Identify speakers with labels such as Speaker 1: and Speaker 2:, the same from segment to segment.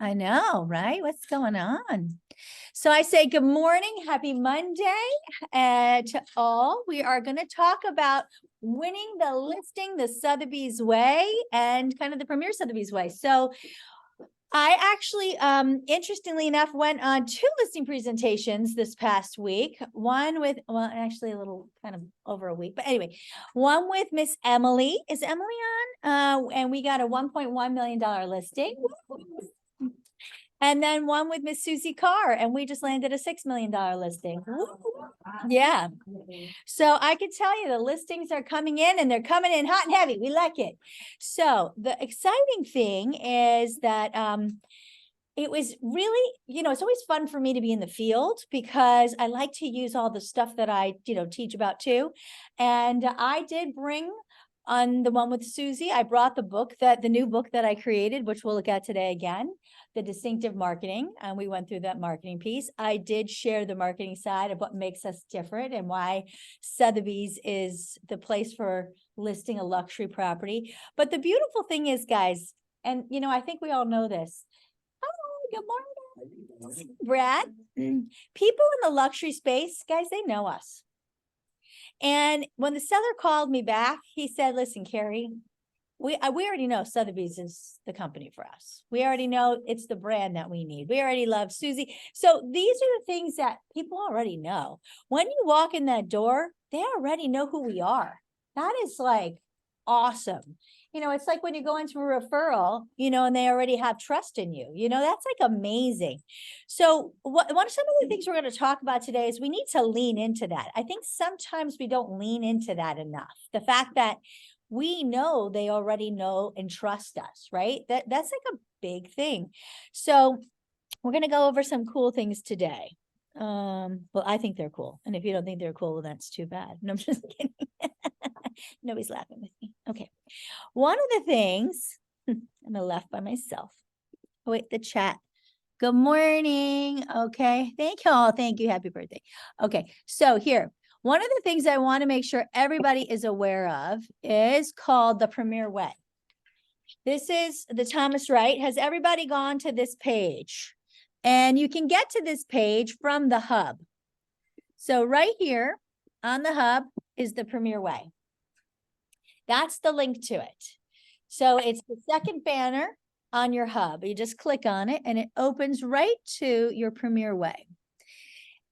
Speaker 1: I know, right? What's going on? So I say good morning, happy Monday to all. We are going to talk about winning the listing the Sotheby's way and kind of the Premier Sotheby's way. So I actually, interestingly enough, went on 2 listing presentations this past week. One with, well, actually a little kind of over a week, but anyway, one with Miss Emily. Is Emily on? And we got a $1.1 million listing. And then one with Miss Susie Carr, and we just landed a $6 million listing. Yeah. So I can tell you the listings are coming in and they're coming in hot and heavy. We like it. So the exciting thing is that it was really, it's always fun for me to be in the field because I like to use all the stuff that I, teach about too. And I did bring on the one with Susie, I brought the new book that I created, which we'll look at today again, the distinctive marketing. And we went through that marketing piece. I did share the marketing side of what makes us different and why Sotheby's is the place for listing a luxury property. But the beautiful thing is, guys, and I think we all know this. Oh, good morning, Brad. People in the luxury space, guys, they know us. And when the seller called me back, he said, listen, Carrie, we already know Sotheby's is the company for us. We already know it's the brand that we need. We already love Susie. So these are the things that people already know. When you walk in that door, they already know who we are. That is like awesome. It's like when you go into a referral, and they already have trust in you, that's like amazing. So some of the things we're going to talk about today is we need to lean into that. I think sometimes we don't lean into that enough. The fact that we know they already know and trust us, right? That's like a big thing. So we're going to go over some cool things today. Well, I think they're cool. And if you don't think they're cool, well, that's too bad. No, I'm just kidding. Nobody's laughing with me. Okay. One of the things, I'm going to laugh by myself. Oh, wait, the chat. Good morning. Okay. Thank you all. Thank you. Happy birthday. Okay. So here, one of the things I want to make sure everybody is aware of is called the Premier Way. This is the Thomas Wright. Has everybody gone to this page? And you can get to this page from the hub. So right here on the hub is the Premier Way. That's the link to it. So it's the second banner on your hub. You just click on it and it opens right to your Premier Way.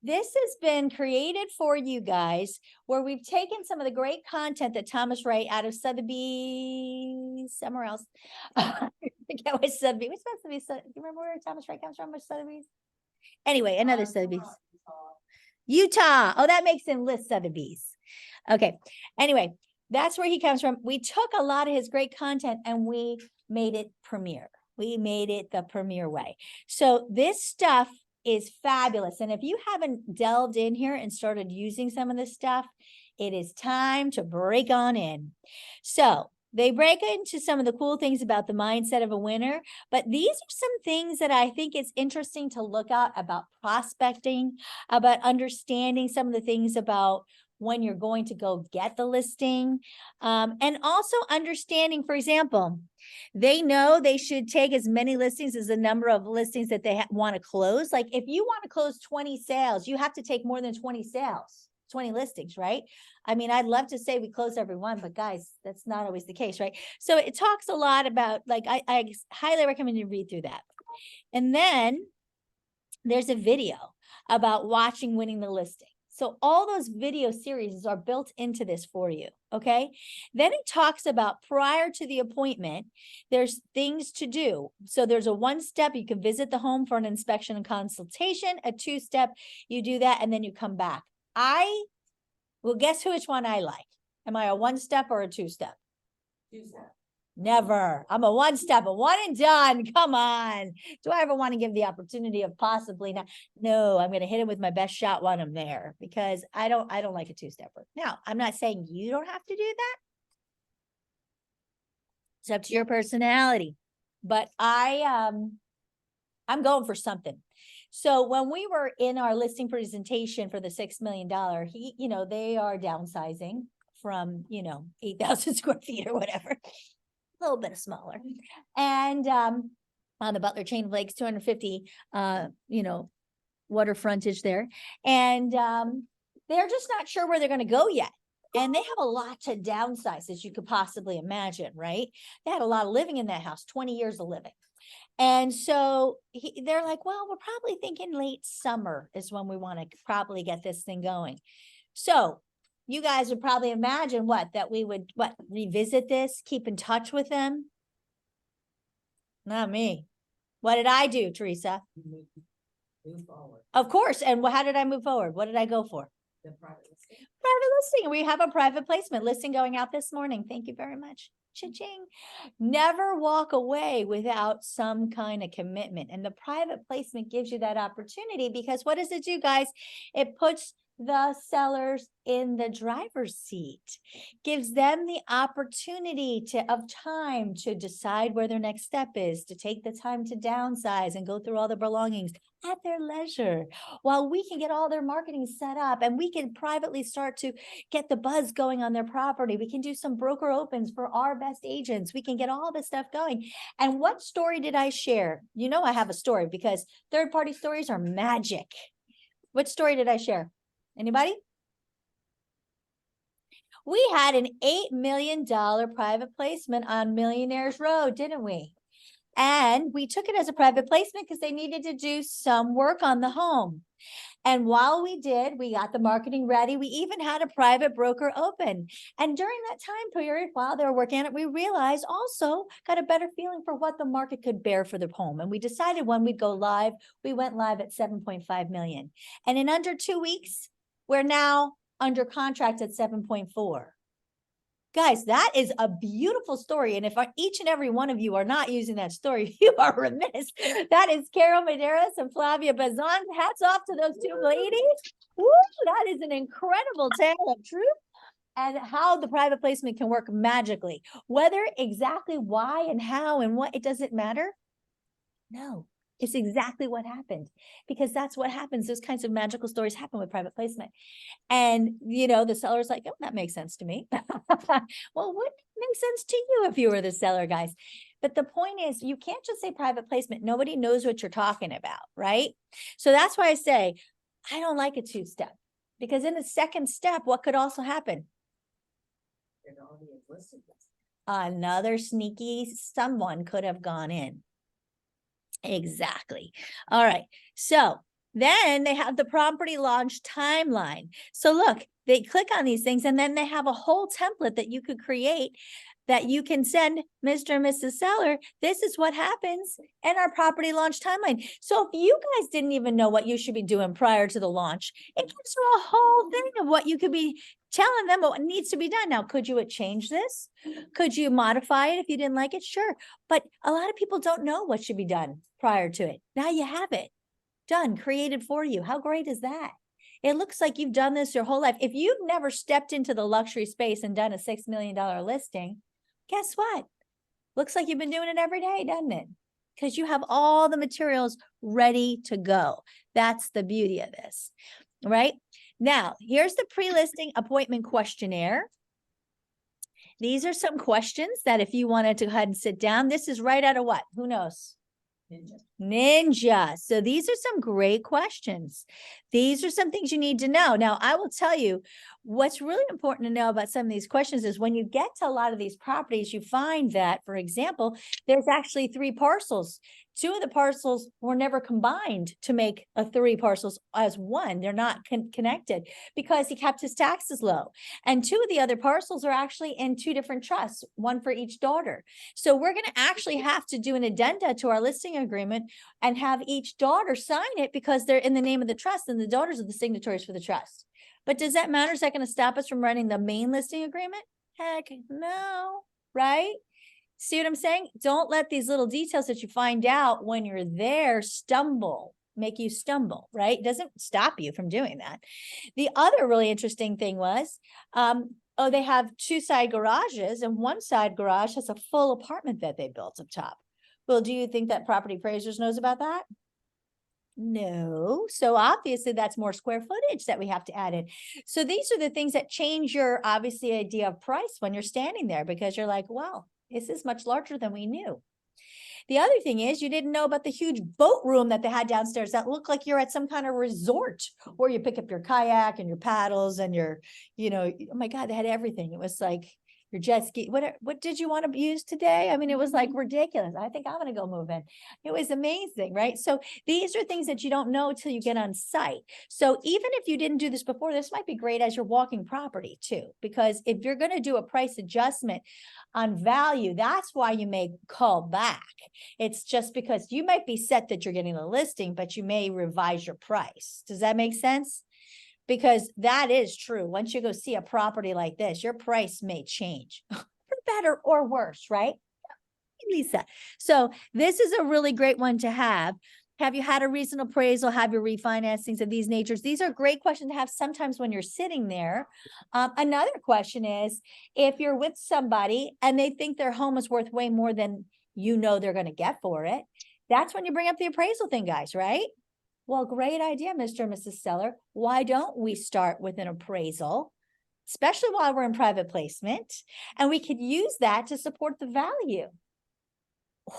Speaker 1: This has been created for you guys where we've taken some of the great content that Thomas Wright out of Sotheby, somewhere else. I forget what Sotheby, which Sotheby, do you remember where Thomas Wright comes from? Which Sotheby's? Anyway, another Sotheby's. Utah. Oh, that makes him list Sotheby's. Okay. Anyway, that's where he comes from. We took a lot of his great content and we made it premier. We made it the Premier Way. So this stuff is fabulous. And if you haven't delved in here and started using some of this stuff, it is time to break on in. So they break into some of the cool things about the mindset of a winner, but these are some things that I think it's interesting to look at about prospecting, about understanding some of the things about when you're going to go get the listing, and also understanding, for example, they know they should take as many listings as the number of listings that they want to close. Like if you want to close 20 sales, you have to take more than 20 sales, 20 listings, right? I mean, I'd love to say we close every one, but guys, that's not always the case, right? So it talks a lot about, like, I highly recommend you read through that. And then there's a video about watching winning the listing. So all those video series are built into this for you, okay? Then it talks about prior to the appointment, there's things to do. So there's a 1-step, you can visit the home for an inspection and consultation. A 2-step, you do that and then you come back. Well, guess which one I like? Am I a 1-step or a 2-step? 2-step. Never. I'm a 1-step, a one and done. Come on. Do I ever want to give the opportunity of possibly not? No, I'm going to hit him with my best shot when I'm there because I don't like a 2-stepper. Now, I'm not saying you don't have to do that. It's up to your personality, but I'm going for something. So when we were in our listing presentation for the $6 million, they are downsizing from, 8,000 square feet or whatever. A little bit smaller. And on the Butler Chain of Lakes, 250, water frontage there. And they're just not sure where they're going to go yet. And they have a lot to downsize, as you could possibly imagine, right? They had a lot of living in that house, 20 years of living. And so they're like, well, we're probably thinking late summer is when we want to probably get this thing going. So you guys would probably imagine that we would revisit this, keep in touch with them. Not me. What did I do, Teresa?
Speaker 2: Move forward.
Speaker 1: Of course. And how did I move forward? What did I go for?
Speaker 2: The private listing.
Speaker 1: Private listing. We have a private placement listing going out this morning. Thank you very much. Cha-ching. Never walk away without some kind of commitment. And the private placement gives you that opportunity, because what does it do, guys? It puts the sellers in the driver's seat, gives them the opportunity of time to decide where their next step is, to take the time to downsize and go through all the belongings at their leisure, while we can get all their marketing set up and we can privately start to get the buzz going on their property. We can do some broker opens for our best agents. We can get all this stuff going. And what story did I share? You know, I have a story, because third-party stories are magic. What story did I share? Anybody? We had an $8 million private placement on Millionaires Road, didn't we? And we took it as a private placement because they needed to do some work on the home. And while we did, we got the marketing ready. We even had a private broker open. And during that time period, while they were working on it, we realized also got a better feeling for what the market could bear for the home. And we decided when we'd go live, we went live at 7.5 million. And in under 2 weeks, we're now under contract at 7.4. Guys, that is a beautiful story. And if each and every one of you are not using that story, you are remiss. That is Carol Medeiros and Flavia Bazan. Hats off to those two ladies. Woo, that is an incredible tale of truth and how the private placement can work magically. Whether exactly why and how and what, it doesn't matter. No, it's exactly what happened, because that's what happens. Those kinds of magical stories happen with private placement. And, the seller's like, oh, that makes sense to me. Well, what makes sense to you if you were the seller, guys? But the point is, you can't just say private placement. Nobody knows what you're talking about, right? So that's why I say, I don't like a two-step, because in the second step, what could also happen? Another sneaky someone could have gone in. Exactly. All right. So then they have the property launch timeline. So look, they click on these things, and then they have a whole template that you could create that you can send Mr. and Mrs. Seller. This is what happens in our property launch timeline. So if you guys didn't even know what you should be doing prior to the launch, it gives you a whole thing of what you could be telling them what needs to be done. Now, could you change this? Could you modify it if you didn't like it? Sure. But a lot of people don't know what should be done prior to it. Now you have it done, created for you. How great is that? It looks like you've done this your whole life. If you've never stepped into the luxury space and done a $6 million listing, guess what? Looks like you've been doing it every day, doesn't it? Because you have all the materials ready to go. That's the beauty of this, right? Now, here's the pre-listing appointment questionnaire. These are some questions that if you wanted to go ahead and sit down, this is right out of what? Who knows? Ninja. So these are some great questions. These are some things you need to know. Now, I will tell you what's really important to know about some of these questions is when you get to a lot of these properties, you find that, for example, there's actually 3 parcels. 2 of the parcels were never combined to make 3 parcels as one. They're not connected because he kept his taxes low. And 2 of the other parcels are actually in 2 different trusts, one for each daughter. So we're going to actually have to do an addenda to our listing agreement and have each daughter sign it because they're in the name of the trust and the daughters are the signatories for the trust. But does that matter? Is that going to stop us from running the main listing agreement? Heck no, right? See what I'm saying? Don't let these little details that you find out when you're there make you stumble, right? It doesn't stop you from doing that. The other really interesting thing was, they have 2 side garages, and one side garage has a full apartment that they built up top. Well, do you think that property appraisers knows about that? No. So obviously that's more square footage that we have to add in. So these are the things that change your obviously idea of price when you're standing there, because you're like, wow, this is much larger than we knew. The other thing is you didn't know about the huge boat room that they had downstairs that looked like you're at some kind of resort where you pick up your kayak and your paddles and your, oh my God, they had everything. It was like your jet ski. What did you want to use today? I mean, it was like ridiculous. I think I'm going to go move in. It was amazing, right? So these are things that you don't know till you get on site. So even if you didn't do this before, this might be great as you're walking property too, because if you're going to do a price adjustment on value, that's why you may call back. It's just because you might be set that you're getting a listing, but you may revise your price. Does that make sense? Because that is true. Once you go see a property like this, your price may change for better or worse, right? Lisa. So this is a really great one to have. Have you had a recent appraisal? Have your refinancings of these natures? These are great questions to have sometimes when you're sitting there. Another question is, if you're with somebody and they think their home is worth way more than they're going to get for it, that's when you bring up the appraisal thing, guys, right? Well, great idea, Mr. and Mrs. Seller. Why don't we start with an appraisal, especially while we're in private placement, and we could use that to support the value.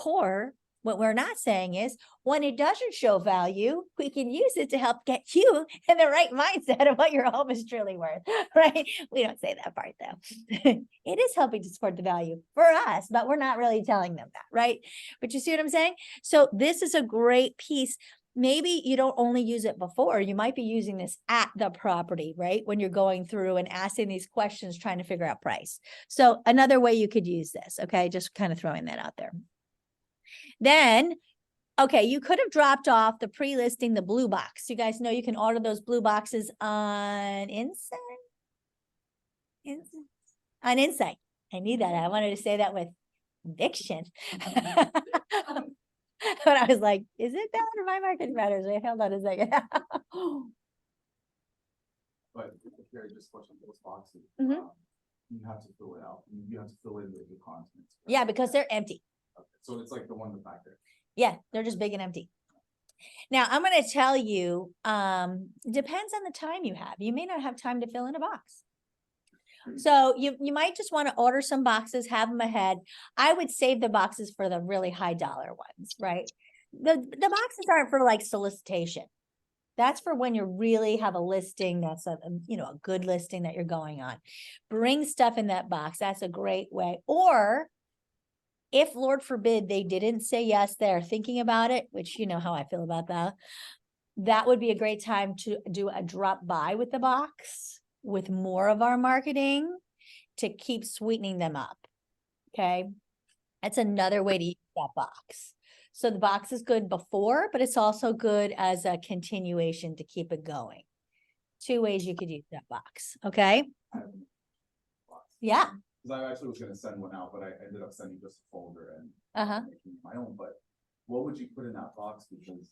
Speaker 1: Or what we're not saying is when it doesn't show value, we can use it to help get you in the right mindset of what your home is truly worth, right? We don't say that part though. It is helping to support the value for us, but we're not really telling them that, right? But you see what I'm saying? So this is a great piece. Maybe you don't only use it before, you might be using this at the property, right? When you're going through and asking these questions, trying to figure out price. So another way you could use this, okay? Just kind of throwing that out there. Then, okay, you could have dropped off the pre-listing, the blue box. You guys know you can order those blue boxes on Insight. On Insight. I knew that. I wanted to say that with conviction. But I was like, is it that or my marketing matters? Wait, hold on a second.
Speaker 3: But if you're just pushing those boxes,
Speaker 1: Mhm.
Speaker 3: you have to fill it out. You have to fill in the contents.
Speaker 1: Yeah, because they're empty.
Speaker 3: Okay. So it's like the one in the back there.
Speaker 1: Yeah, they're just big and empty. Now, I'm going to tell you, it depends on the time you have. You may not have time to fill in a box. So you might just want to order some boxes, have them ahead. I would save the boxes for the really high dollar ones, right? The boxes aren't for like solicitation. That's for when you really have a listing that's a good listing that you're going on. Bring stuff in that box. That's a great way. Or if, Lord forbid, they didn't say yes, they're thinking about it, which you know how I feel about that. That would be a great time to do a drop by with the box with more of our marketing to keep sweetening them up. Okay. That's another way to use that box. So the box is good before, but it's also good as a continuation to keep it going. Two ways you could use that box. Okay. Yeah.
Speaker 3: Because I actually was going to send one out, but I ended up sending just a folder and making my own. But what would you put in that box? Because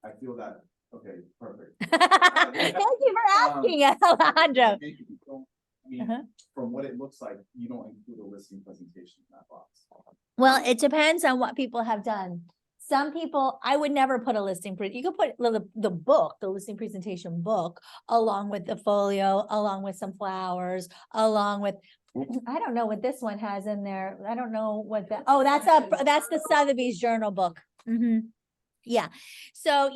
Speaker 3: I feel that, okay, perfect.
Speaker 1: Thank you for asking, Alejandro.
Speaker 3: I mean, from what it looks like, you don't include a listing presentation in that box.
Speaker 1: Well, it depends on what people have done. Some people, I would never put a listing, you could put the book, the listing presentation book, along with the folio, along with some flowers, along with, I don't know what this one has in there. I don't know what that, oh, that's the Sotheby's journal book. Yeah. So,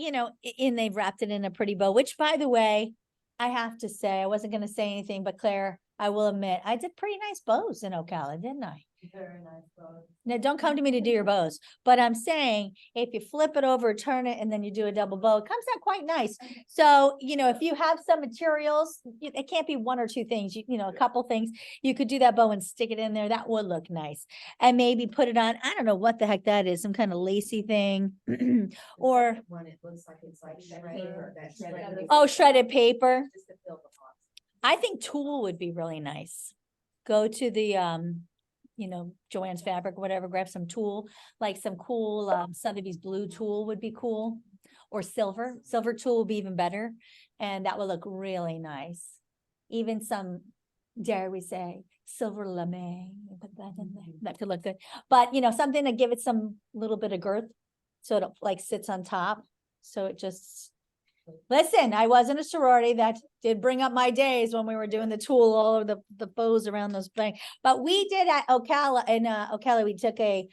Speaker 1: and they've wrapped it in a pretty bow, which by the way, I have to say, I wasn't going to say anything, but Claire, I will admit, I did pretty nice bows in Ocala, didn't I?
Speaker 2: Very nice bow.
Speaker 1: Now, don't come to me to do your bows, but I'm saying if you flip it over, turn it, and then you do a double bow, it comes out quite nice. So, if you have some materials, it can't be one or two things, a couple things, you could do that bow and stick it in there. That would look nice. And maybe put it on, I don't know what the heck that is, some kind of lacy thing. Or,
Speaker 2: When it looks like it's like shredded.
Speaker 1: oh, shredded paper.
Speaker 2: Just to fill the box.
Speaker 1: I think tulle would be really nice. Go to the, Joann's Fabric, whatever, grab some tulle, like some cool, Sotheby's blue tulle would be cool. Or silver tulle would be even better. And that would look really nice. Even some, dare we say, silver lame, put that in there. That could look good. But, something to give it some little bit of girth. So it like sits on top. So it just, listen, I was in a sorority that did bring up my days when we were doing the tulle, all of the bows around those things. But we did at Ocala, we took a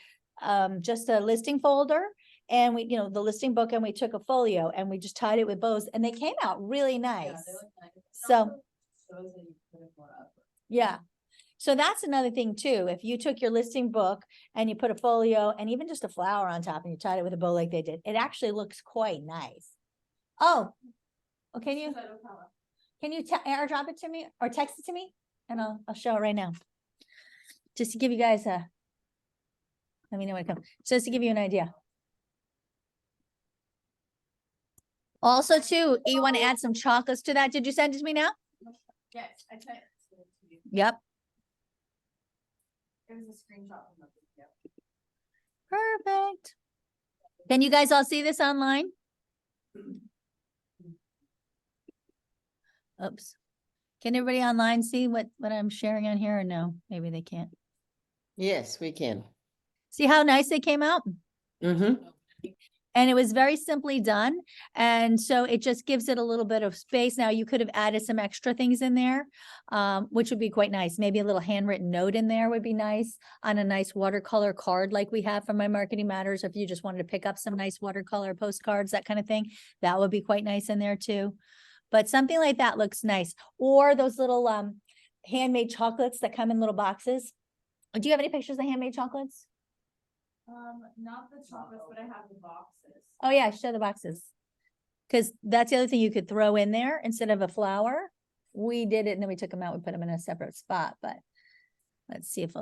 Speaker 1: just a listing folder and we, the listing book, and we took a folio and we just tied it with bows and they came out really nice. So, yeah. So that's another thing too. If you took your listing book and you put a folio and even just a flower on top and you tied it with a bow like they did, it actually looks quite nice. Oh, can you airdrop it to me or text it to me? And I'll show it right now. Just to give you guys let me know when it comes. Just to give you an idea. Also too, you want to add some chocolates to that. Did you send it to me now?
Speaker 2: Yes, I texted it to you.
Speaker 1: Yep.
Speaker 2: It was a screenshot from the video.
Speaker 1: Perfect. Can you guys all see this online? Oops. Can everybody online see what I'm sharing on here or no? Maybe they can't.
Speaker 4: Yes, we can.
Speaker 1: See how nice they came out?
Speaker 4: Mm-hmm.
Speaker 1: And it was very simply done. And so it just gives it a little bit of space. Now you could have added some extra things in there, which would be quite nice. Maybe a little handwritten note in there would be nice on a nice watercolor card like we have from My Marketing Matters. If you just wanted to pick up some nice watercolor postcards, that kind of thing, that would be quite nice in there too. But something like that looks nice. Or those little handmade chocolates that come in little boxes. Do you have any pictures of handmade chocolates?
Speaker 2: Not the chocolates, but I have the boxes.
Speaker 1: Oh yeah, show the boxes. Because that's the other thing you could throw in there instead of a flower. We did it and then we took them out. We put them in a separate spot, but let's see if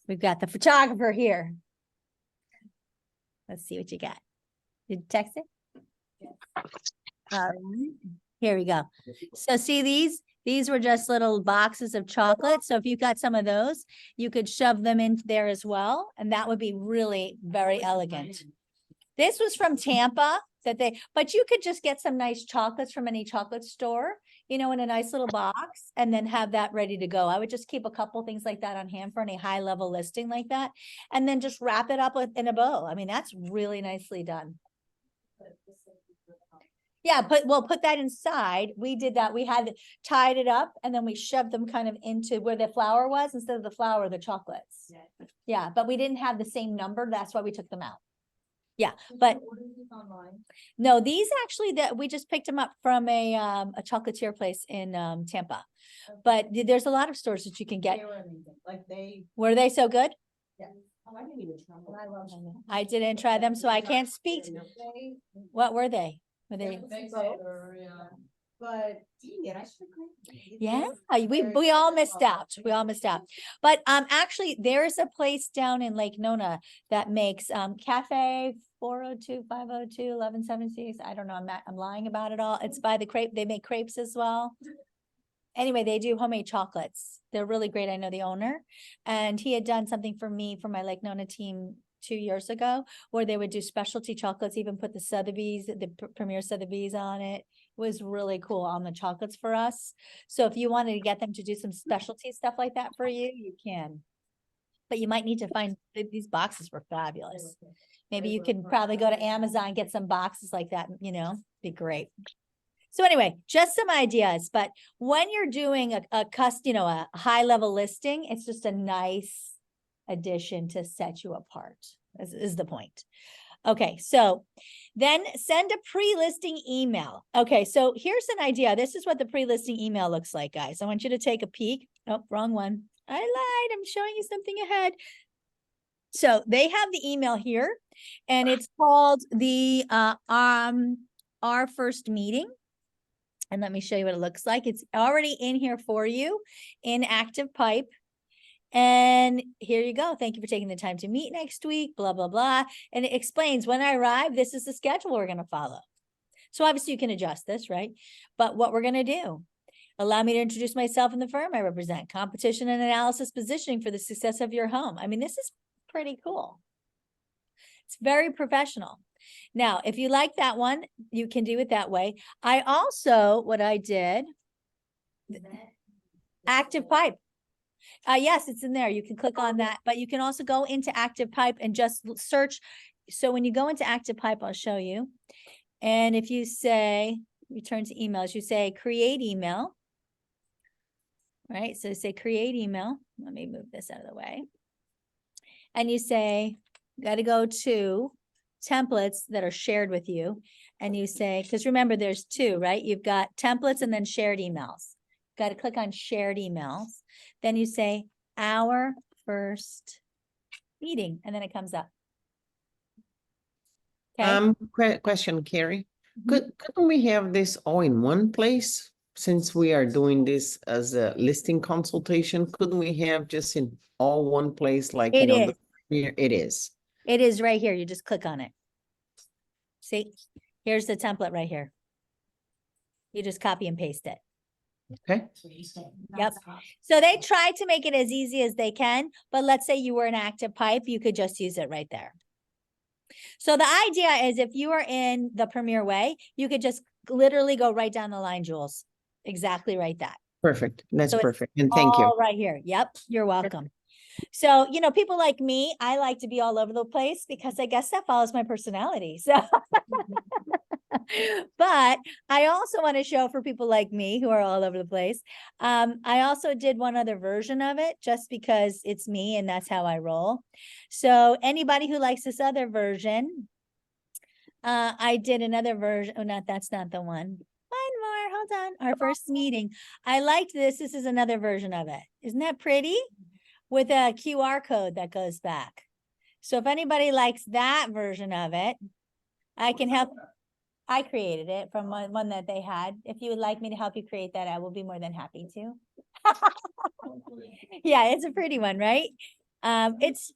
Speaker 1: we've got the photographer here. Let's see what you got. Did you text it?
Speaker 2: Yes.
Speaker 1: Here we go. So see these were just little boxes of chocolate. So if you got some of those, you could shove them in there as well. And that would be really very elegant. This was from Tampa but you could just get some nice chocolates from any chocolate store, in a nice little box and then have that ready to go. I would just keep a couple things like that on hand for any high level listing like that. And then just wrap it up in a bow. I mean, that's really nicely done. Yeah, put that inside. We did that. We had tied it up and then we shoved them kind of into where the flower was instead of the flower, the chocolates. Yeah, but we didn't have the same number. That's why we took them out. Yeah, but no, these actually that we just picked them up from a chocolatier place in Tampa. But there's a lot of stores that you can get.
Speaker 2: They were amazing.
Speaker 1: Were they so good?
Speaker 2: Yeah. Oh, I didn't even try them. I love them.
Speaker 1: I didn't try them, so I can't speak. What were they? Were they?
Speaker 2: But dang it, I should have.
Speaker 1: Yeah, we all missed out. We all missed out. But actually there's a place down in Lake Nona that makes Cafe 402-502-1176. I don't know. I'm lying about it all. It's by the crepe. They make crepes as well. Anyway, they do homemade chocolates. They're really great. I know the owner, and he had done something for me for my Lake Nona team 2 years ago, where they would do specialty chocolates, even put the Sotheby's, the premier Sotheby's on it. It was really cool on the chocolates for us. So if you wanted to get them to do some specialty stuff like that for you, you can. But you might need to find these boxes were fabulous. Maybe you can probably go to Amazon, get some boxes like that, be great. So anyway, just some ideas, but when you're doing a high level listing, it's just a nice addition to set you apart, is the point. Okay, so then send a pre-listing email. Okay, so here's an idea. This is what the pre-listing email looks like, guys. I want you to take a peek. Oh, wrong one. I lied. I'm showing you something ahead. So they have the email here, and it's called the Our First Meeting. And let me show you what it looks like. It's already in here for you in ActivePipe. And here you go. Thank you for taking the time to meet next week, blah, blah, blah. And it explains when I arrive, this is the schedule we're going to follow. So obviously you can adjust this, right? But what we're going to do, allow me to introduce myself and the firm I represent, competition and analysis positioning for the success of your home. I mean, this is pretty cool. It's very professional. Now, if you like that one, you can do it that way. I also, what I did, ActivePipe. Yes, it's in there. You can click on that, but you can also go into ActivePipe and just search. So when you go into ActivePipe, I'll show you. And if you say, return to emails, you say create email, right? So say create email. Let me move this out of the way. and you say, got to go to templates that are shared with you. And you say, because remember, there's two, right? You've got templates and then shared emails. Got to click on shared emails. Then you say, our first meeting, and then it comes up. Okay.
Speaker 4: Question, Carrie.
Speaker 1: Mhm.
Speaker 4: Couldn't we have this all in one place? Since we are doing this as a listing consultation, couldn't we have just in all one place, like,
Speaker 1: It is.
Speaker 4: It is.
Speaker 1: It is right here. You just click on it. See, here's the template right here. You just copy and paste it.
Speaker 4: Okay.
Speaker 1: Yep. So they try to make it as easy as they can, but let's say you were an active pipe, you could just use it right there. So the idea is if you are in the Premier Way, you could just literally go right down the line, Jules. Exactly right that.
Speaker 4: Perfect. That's
Speaker 1: So it's
Speaker 4: perfect. And thank you.
Speaker 1: All right here. Yep. You're welcome. So, people like me, I like to be all over the place because I guess that follows my personality. So, but I also want to show for people like me who are all over the place. I also did one other version of it just because it's me and that's how I roll. So anybody who likes this other version, I did another version. Oh, that's not the one. One more, hold on. Our first meeting. I liked this. This is another version of it. Isn't that pretty? With a QR code that goes back. So if anybody likes that version of it, I can help. I created it from one that they had. If you would like me to help you create that, I will be more than happy to. Yeah, it's a pretty one, right? It's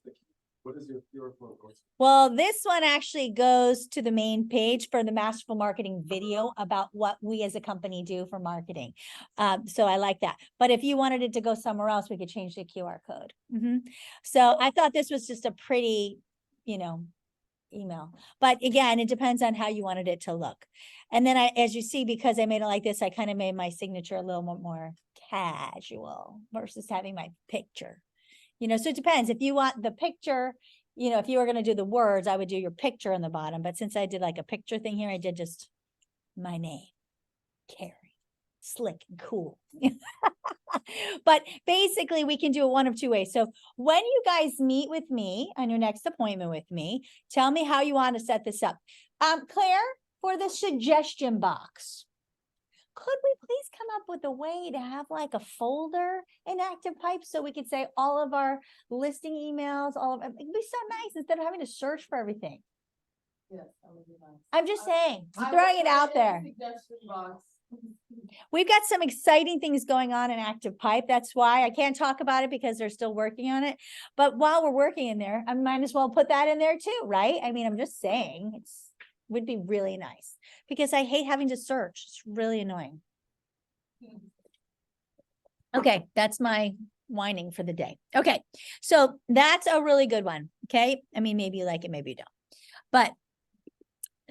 Speaker 3: What is your QR code?
Speaker 1: Well, this one actually goes to the main page for the Masterful Marketing video about what we as a company do for marketing. So I like that. But if you wanted it to go somewhere else, we could change the QR code. So I thought this was just a pretty, email. But again, it depends on how you wanted it to look. And then as you see, because I made it like this, I kind of made my signature a little more casual versus having my picture. So it depends. If you want the picture, if you were going to do the words, I would do your picture on the bottom. But since I did like a picture thing here, I did just my name, Carrie, slick and cool. But basically we can do it one of two ways. So when you guys meet with me on your next appointment with me, tell me how you want to set this up. Claire, for the suggestion box, could we please come up with a way to have like a folder in Active Pipe so we could say all of our listing emails, all of it? It'd be so nice instead of having to search for everything.
Speaker 2: Yes, that would be nice.
Speaker 1: I'm just saying, throwing it out there.
Speaker 2: Suggestion box.
Speaker 1: We've got some exciting things going on in Active Pipe. That's why I can't talk about it because they're still working on it. But while we're working in there, I might as well put that in there too, right? I mean, I'm just saying it would be really nice because I hate having to search. It's really annoying. Okay, that's my whining for the day. Okay, so that's a really good one. Okay, I mean, maybe you like it, maybe you don't. But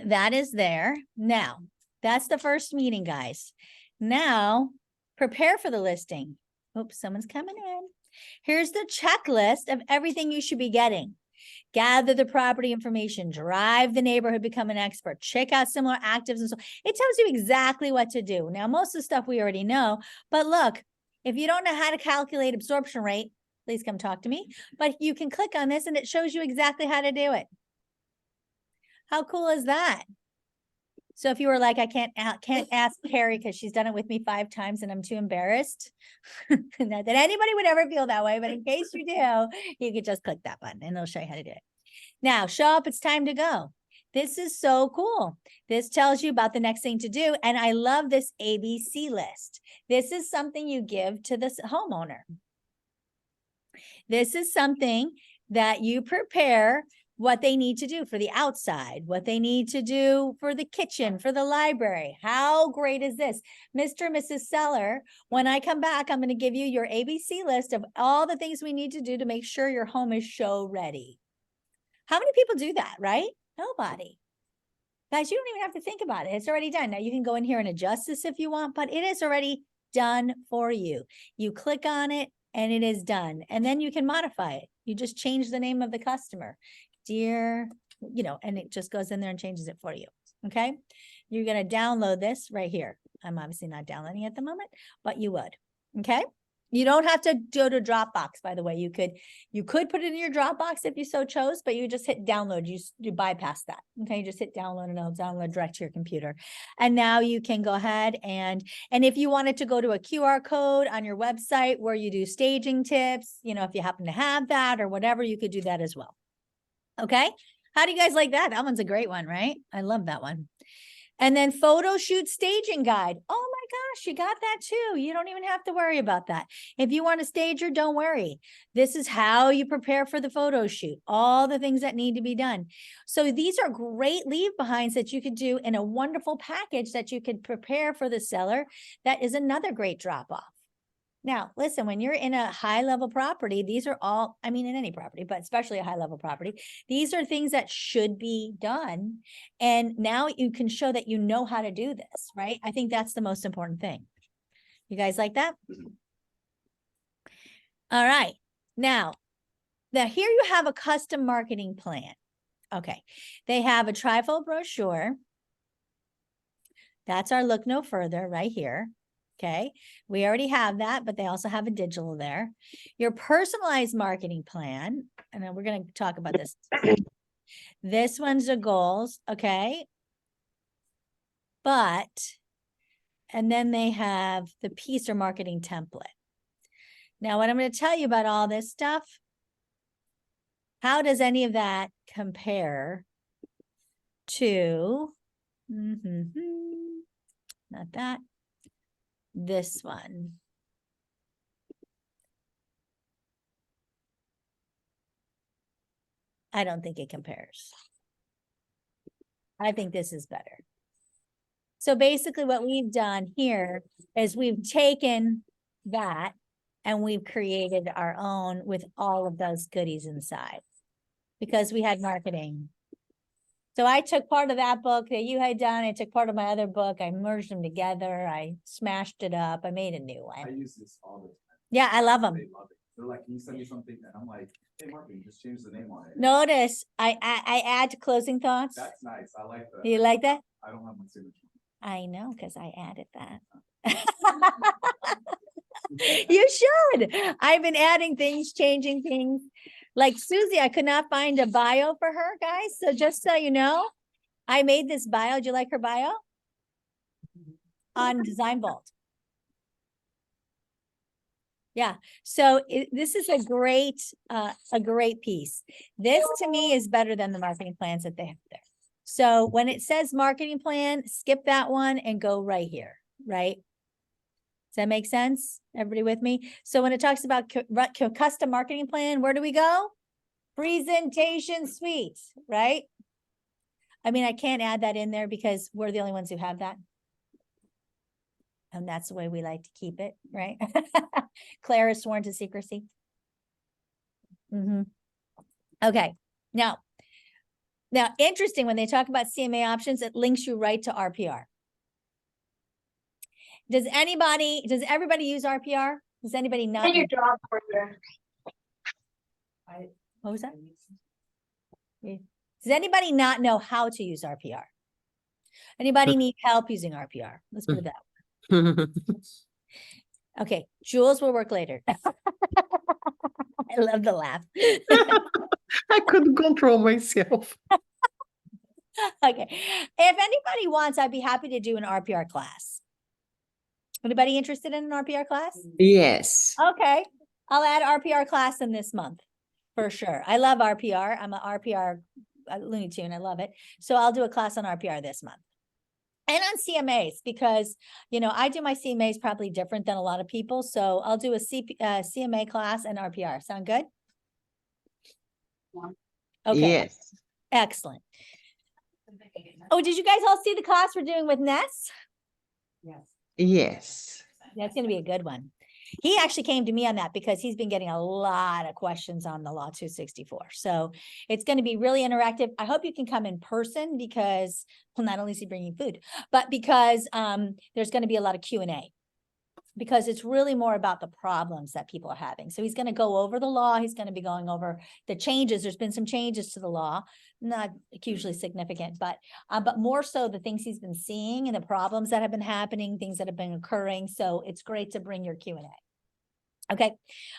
Speaker 1: that is there. Now, that's the first meeting, guys. Now, prepare for the listing. Oops, someone's coming in. Here's the checklist of everything you should be getting. Gather the property information, drive the neighborhood, become an expert, check out similar actives and so it tells you exactly what to do. Now, most of the stuff we already know, but look, if you don't know how to calculate absorption rate, please come talk to me. But you can click on this and it shows you exactly how to do it. How cool is that? So if you were like, I can't ask Carrie because she's done it with me 5 times and I'm too embarrassed. Not that anybody would ever feel that way, but in case you do, you could just click that button and it'll show you how to do it. Now, show up, it's time to go. This is so cool. This tells you about the next thing to do. And I love this ABC list. This is something you give to the homeowner. This is something that you prepare what they need to do for the outside, what they need to do for the kitchen, for the library. How great is this? Mr. and Mrs. Seller, when I come back, I'm going to give you your ABC list of all the things we need to do to make sure your home is show ready. How many people do that, right? Nobody. Guys, you don't even have to think about it. It's already done. Now you can go in here and adjust this if you want, but it is already done for you. You click on it and it is done. And then you can modify it. You just change the name of the customer. Dear, and it just goes in there and changes it for you. Okay. You're going to download this right here. I'm obviously not downloading it at the moment, but you would. Okay. You don't have to go to Dropbox, by the way. You could put it in your Dropbox if you so chose, but you just hit download. You bypass that. Okay, you just hit download and it'll download direct to your computer. And now you can go ahead and if you wanted to go to a QR code on your website where you do staging tips, if you happen to have that or whatever, you could do that as well. Okay, how do you guys like that? That one's a great one, right? I love that one. And then photo shoot staging guide. Oh my gosh, you got that too. You don't even have to worry about that. If you want a stager, don't worry. This is how you prepare for the photo shoot, all the things that need to be done. So these are great leave behinds that you could do in a wonderful package that you could prepare for the seller. That is another great drop off. Now, listen, when you're in a high level property, these are all, in any property, but especially a high level property, these are things that should be done. And now you can show that you know how to do this, right? I think that's the most important thing. You guys like that? All right. Now here you have a custom marketing plan. Okay. They have a trifold brochure. That's our look no further right here. Okay, we already have that, but they also have a digital there. Your personalized marketing plan, and then we're going to talk about this. This one's the goals, okay? And then they have the piece or marketing template. Now, what I'm going to tell you about all this stuff, how does any of that compare to, not that, this one? I don't think it compares. I think this is better. So basically what we've done here is we've taken that and we've created our own with all of those goodies inside because we had marketing. So I took part of that book that you had done. I took part of my other book. I merged them together. I smashed it up. I made a new one.
Speaker 3: I use this all the time.
Speaker 1: Yeah, I love them.
Speaker 3: They love it. They're like, can you send me something? And I'm like, hey, Martin, just change the name on it.
Speaker 1: Notice I add to closing thoughts.
Speaker 3: That's nice. I like that.
Speaker 1: You like that?
Speaker 3: I don't have my signature.
Speaker 1: I know, because I added that. You should. I've been adding things, changing things. Like Susie, I could not find a bio for her, guys. So just so you know, I made this bio. Do you like her bio? On Design Vault. Yeah. So this is a great piece. This to me is better than the marketing plans that they have there. So when it says marketing plan, skip that one and go right here, right? Does that make sense? Everybody with me? So when it talks about custom marketing plan, where do we go? Presentation suite, right? I can't add that in there because we're the only ones who have that. And that's the way we like to keep it, right? Claire is sworn to secrecy. Okay. Now, interesting, when they talk about CMA options, it links you right to RPR. Does everybody use RPR? Does anybody not? What was that? Does anybody not know how to use RPR? Anybody need help using RPR? Let's put it that way. Okay, Jules will work later. I love the laugh.
Speaker 4: I couldn't control myself.
Speaker 1: Okay, if anybody wants, I'd be happy to do an RPR class. Anybody interested in an RPR class?
Speaker 4: Yes.
Speaker 1: Okay, I'll add RPR class in this month for sure. I love RPR. I'm an RPR Looney Tune. I love it. So I'll do a class on RPR this month. And on CMAs, because, I do my CMAs probably different than a lot of people. So I'll do a CMA class and RPR. Sound good? Okay.
Speaker 4: Yes.
Speaker 1: Excellent. Oh, did you guys all see the class we're doing with Ness?
Speaker 2: Yes.
Speaker 4: Yes.
Speaker 1: That's going to be a good one. He actually came to me on that because he's been getting a lot of questions on the Law 264. So it's going to be really interactive. I hope you can come in person because, well, not only is he bringing food, but because there's going to be a lot of Q&A. Because it's really more about the problems that people are having. So he's going to go over the law. He's going to be going over the changes. There's been some changes to the law, not hugely significant, but more so the things he's been seeing and the problems that have been happening, things that have been occurring. So it's great to bring your Q&A. Okay.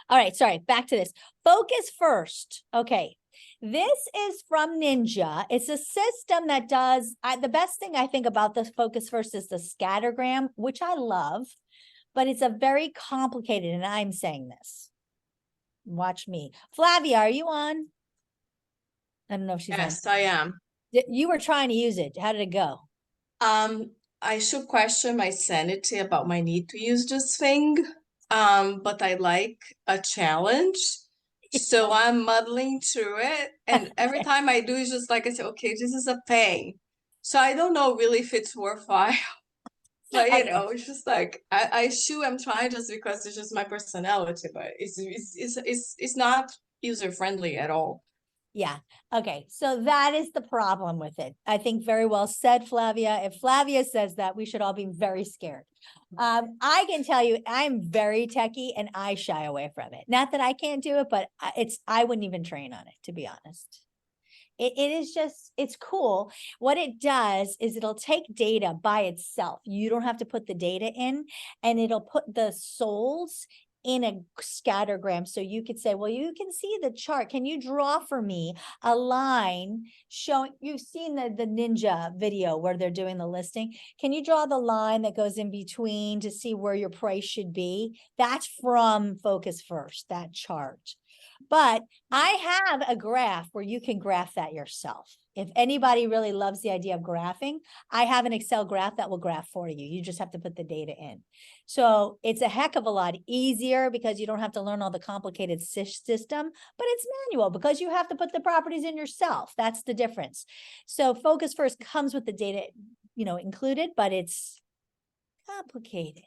Speaker 1: All right. Sorry. Back to this. Focus first. Okay. This is from Ninja. It's a system that does, the best thing I think about this Focus First is the scattergram, which I love, but it's a very complicated, and I'm saying this. Watch me. Flavia, are you on? I don't know if she's on.
Speaker 5: Yes, I am.
Speaker 1: You were trying to use it. How did it go?
Speaker 5: I should question my sanity about my need to use this thing. But I like a challenge. So I'm muddling through it. And every time I do, it's just like I say, okay, this is a pain. So I don't know really if it's worthwhile. But you know, it's just like I sure I'm trying just because it's just my personality, but it's not user friendly at all.
Speaker 1: Yeah. Okay. So that is the problem with it. I think very well said, Flavia. If Flavia says that, we should all be very scared. I can tell you, I'm very techie and I shy away from it. Not that I can't do it, but I wouldn't even train on it, to be honest. It is just, it's cool. What it does is it'll take data by itself. You don't have to put the data in, and it'll put the souls in a scattergram. So you could say, well, you can see the chart. Can you draw for me a line showing, you've seen the Ninja video where they're doing the listing. Can you draw the line that goes in between to see where your price should be? That's from Focus First, that chart. But I have a graph where you can graph that yourself. If anybody really loves the idea of graphing, I have an Excel graph that will graph for you. You just have to put the data in. So it's a heck of a lot easier because you don't have to learn all the complicated system, but it's manual because you have to put the properties in yourself. That's the difference. So Focus First comes with the data, included, but it's complicated.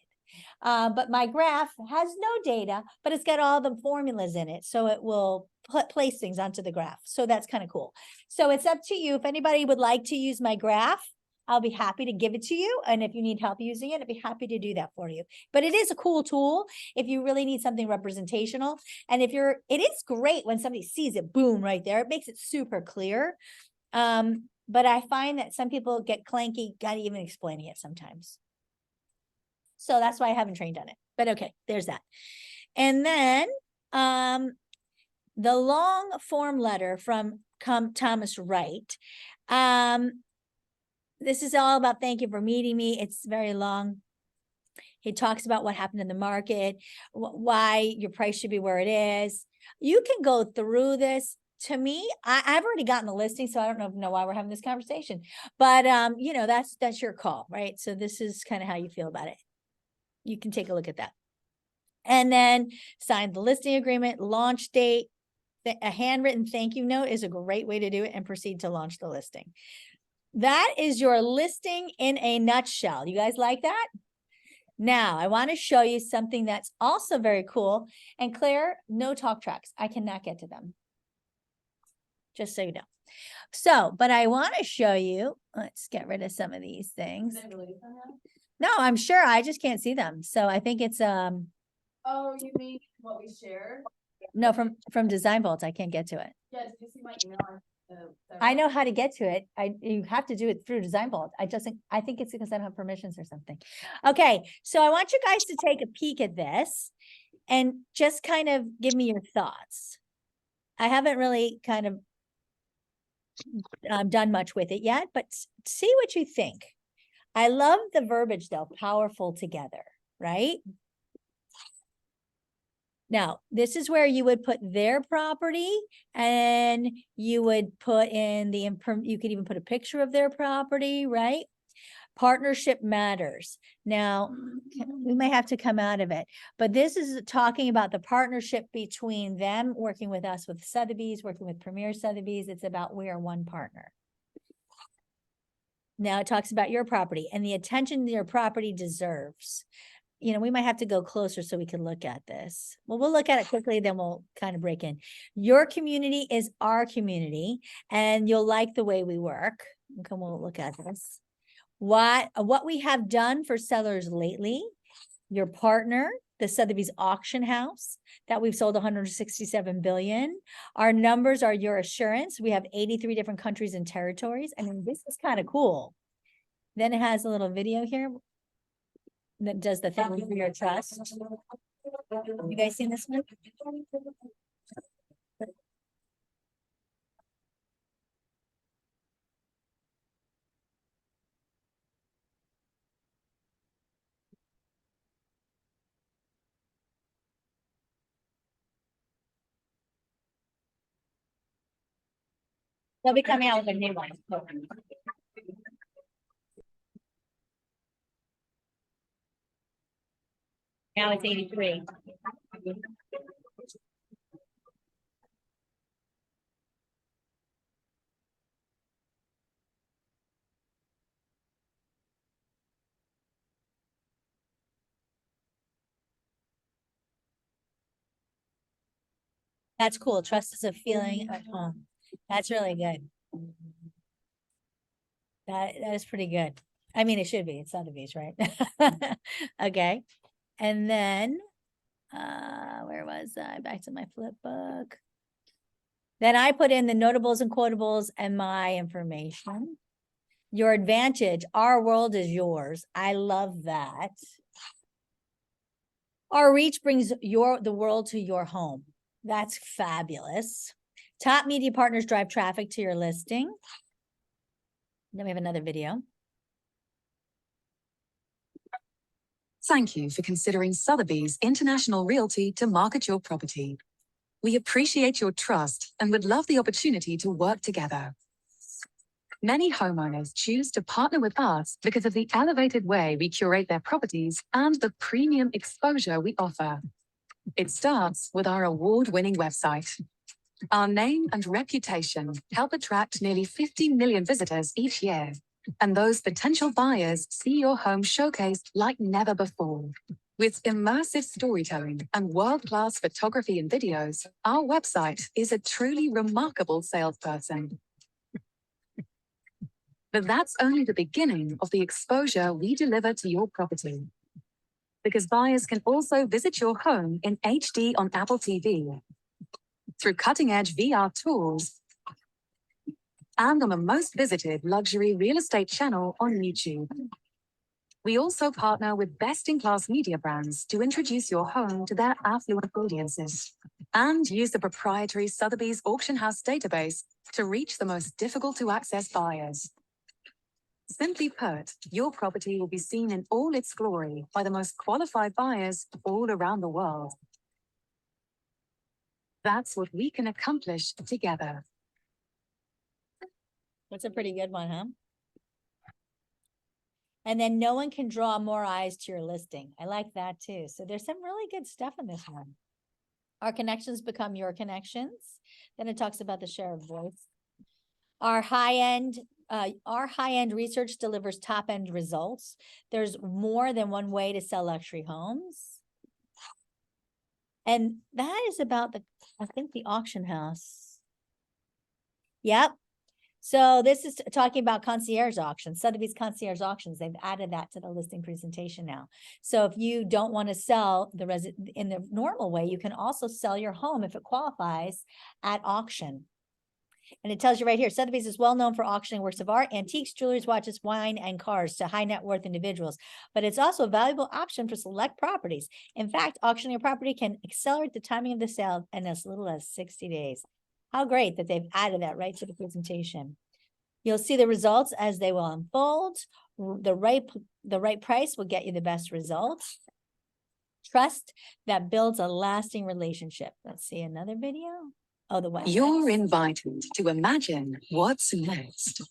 Speaker 1: But my graph has no data, but it's got all the formulas in it. So it will place things onto the graph. So that's kind of cool. So it's up to you. If anybody would like to use my graph, I'll be happy to give it to you. And if you need help using it, I'd be happy to do that for you. But it is a cool tool if you really need something representational. And it is great when somebody sees it, boom, right there. It makes it super clear. But I find that some people get clanky, not even explaining it sometimes. So that's why I haven't trained on it. But okay, there's that. And then the long form letter from Thomas Wright. This is all about thank you for meeting me. It's very long. He talks about what happened in the market, why your price should be where it is. You can go through this. To me, I've already gotten the listing, so I don't know why we're having this conversation. But that's your call, right? So this is kind of how you feel about it. You can take a look at that. And then sign the listing agreement, launch date. A handwritten thank you note is a great way to do it, and proceed to launch the listing. That is your listing in a nutshell. You guys like that? Now, I want to show you something that's also very cool. And Claire, no talk tracks. I cannot get to them. Just so you know. So, but I want to show you, let's get rid of some of these things. No, I'm sure. I just can't see them. So I think it's
Speaker 2: Oh, you mean what we shared?
Speaker 1: no, from Design Vault. I can't get to it.
Speaker 2: Yeah, did you see my email?
Speaker 1: I know how to get to it. You have to do it through Design Vault. I think it's because I don't have permissions or something. Okay, so I want you guys to take a peek at this and just kind of give me your thoughts. I haven't really kind of done much with it yet, but see what you think. I love the verbiage though, powerful together, right? Now, this is where you would put their property, and you would put in you could even put a picture of their property, right? Partnership matters. Now, we may have to come out of it, but this is talking about the partnership between them working with us with Sotheby's, working with Premier Sotheby's. It's about we are one partner. Now it talks about your property and the attention your property deserves. We might have to go closer so we can look at this. Well, we'll look at it quickly, then we'll kind of break in. Your community is our community, and you'll like the way we work. Okay, we'll look at this. What we have done for sellers lately, your partner, the Sotheby's auction house that we've sold 167 billion. Our numbers are your assurance. We have 83 different countries and territories. I mean, this is kind of cool. Then it has a little video here that does the thank you for your trust. You guys seen this one? They'll be coming out with a new one. Now it's 83. That's cool. Trust is a feeling at home. That's really good. That is pretty good. I mean, it should be. It's Sotheby's, right? Okay. And then, where was I? Back to my flip book. Then I put in the notables and quotables and my information. Your advantage, our world is yours. I love that. Our reach brings the world to your home. That's fabulous. Top media partners drive traffic to your listing. Then we have another video.
Speaker 6: Thank you for considering Sotheby's International Realty to market your property. We appreciate your trust and would love the opportunity to work together. Many homeowners choose to partner with us because of the elevated way we curate their properties and the premium exposure we offer. It starts with our award-winning website. Our name and reputation help attract nearly 50 million visitors each year, and those potential buyers see your home showcased like never before. With immersive storytelling and world-class photography and videos, our website is a truly remarkable salesperson. But that's only the beginning of the exposure we deliver to your property. Because buyers can also visit your home in HD on Apple TV, through cutting-edge VR tools, and on the most visited luxury real estate channel on YouTube. We also partner with best-in-class media brands to introduce your home to their affluent audiences, and use the proprietary Sotheby's Auction House database to reach the most difficult-to-access buyers. Simply put, your property will be seen in all its glory by the most qualified buyers all around the world. That's what we can accomplish together.
Speaker 1: That's a pretty good one, huh? And then no one can draw more eyes to your listing. I like that too. So there's some really good stuff in this one. Our connections become your connections. Then it talks about the share of voice. Our high-end research delivers top-end results. There's more than one way to sell luxury homes. And that is about I think the auction house. Yep. So this is talking about concierge auctions, Sotheby's concierge auctions. They've added that to the listing presentation now. So if you don't want to sell in the normal way, you can also sell your home if it qualifies at auction. And it tells you right here, Sotheby's is well known for auctioning works of art, antiques, jewelry, watches, wine, and cars to high net worth individuals. But it's also a valuable option for select properties. In fact, auctioning a property can accelerate the timing of the sale in as little as 60 days. How great that they've added that right to the presentation. You'll see the results as they will unfold. The right price will get you the best results. Trust that builds a lasting relationship. Let's see another video. Oh, the web.
Speaker 6: You're invited to imagine what's next.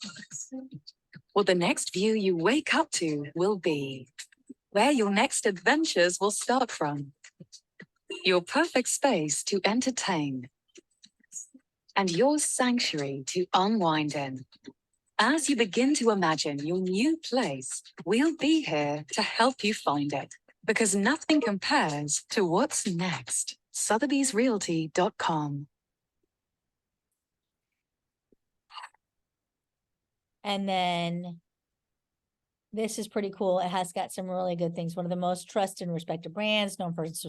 Speaker 6: What the next view you wake up to will be. Where your next adventures will start from. Your perfect space to entertain. And your sanctuary to unwind in. As you begin to imagine your new place, we'll be here to help you find it. Because nothing compares to what's next. Sotheby'sRealty.com.
Speaker 1: And then this is pretty cool. It has got some really good things. One of the most trusted and respected brands, known for its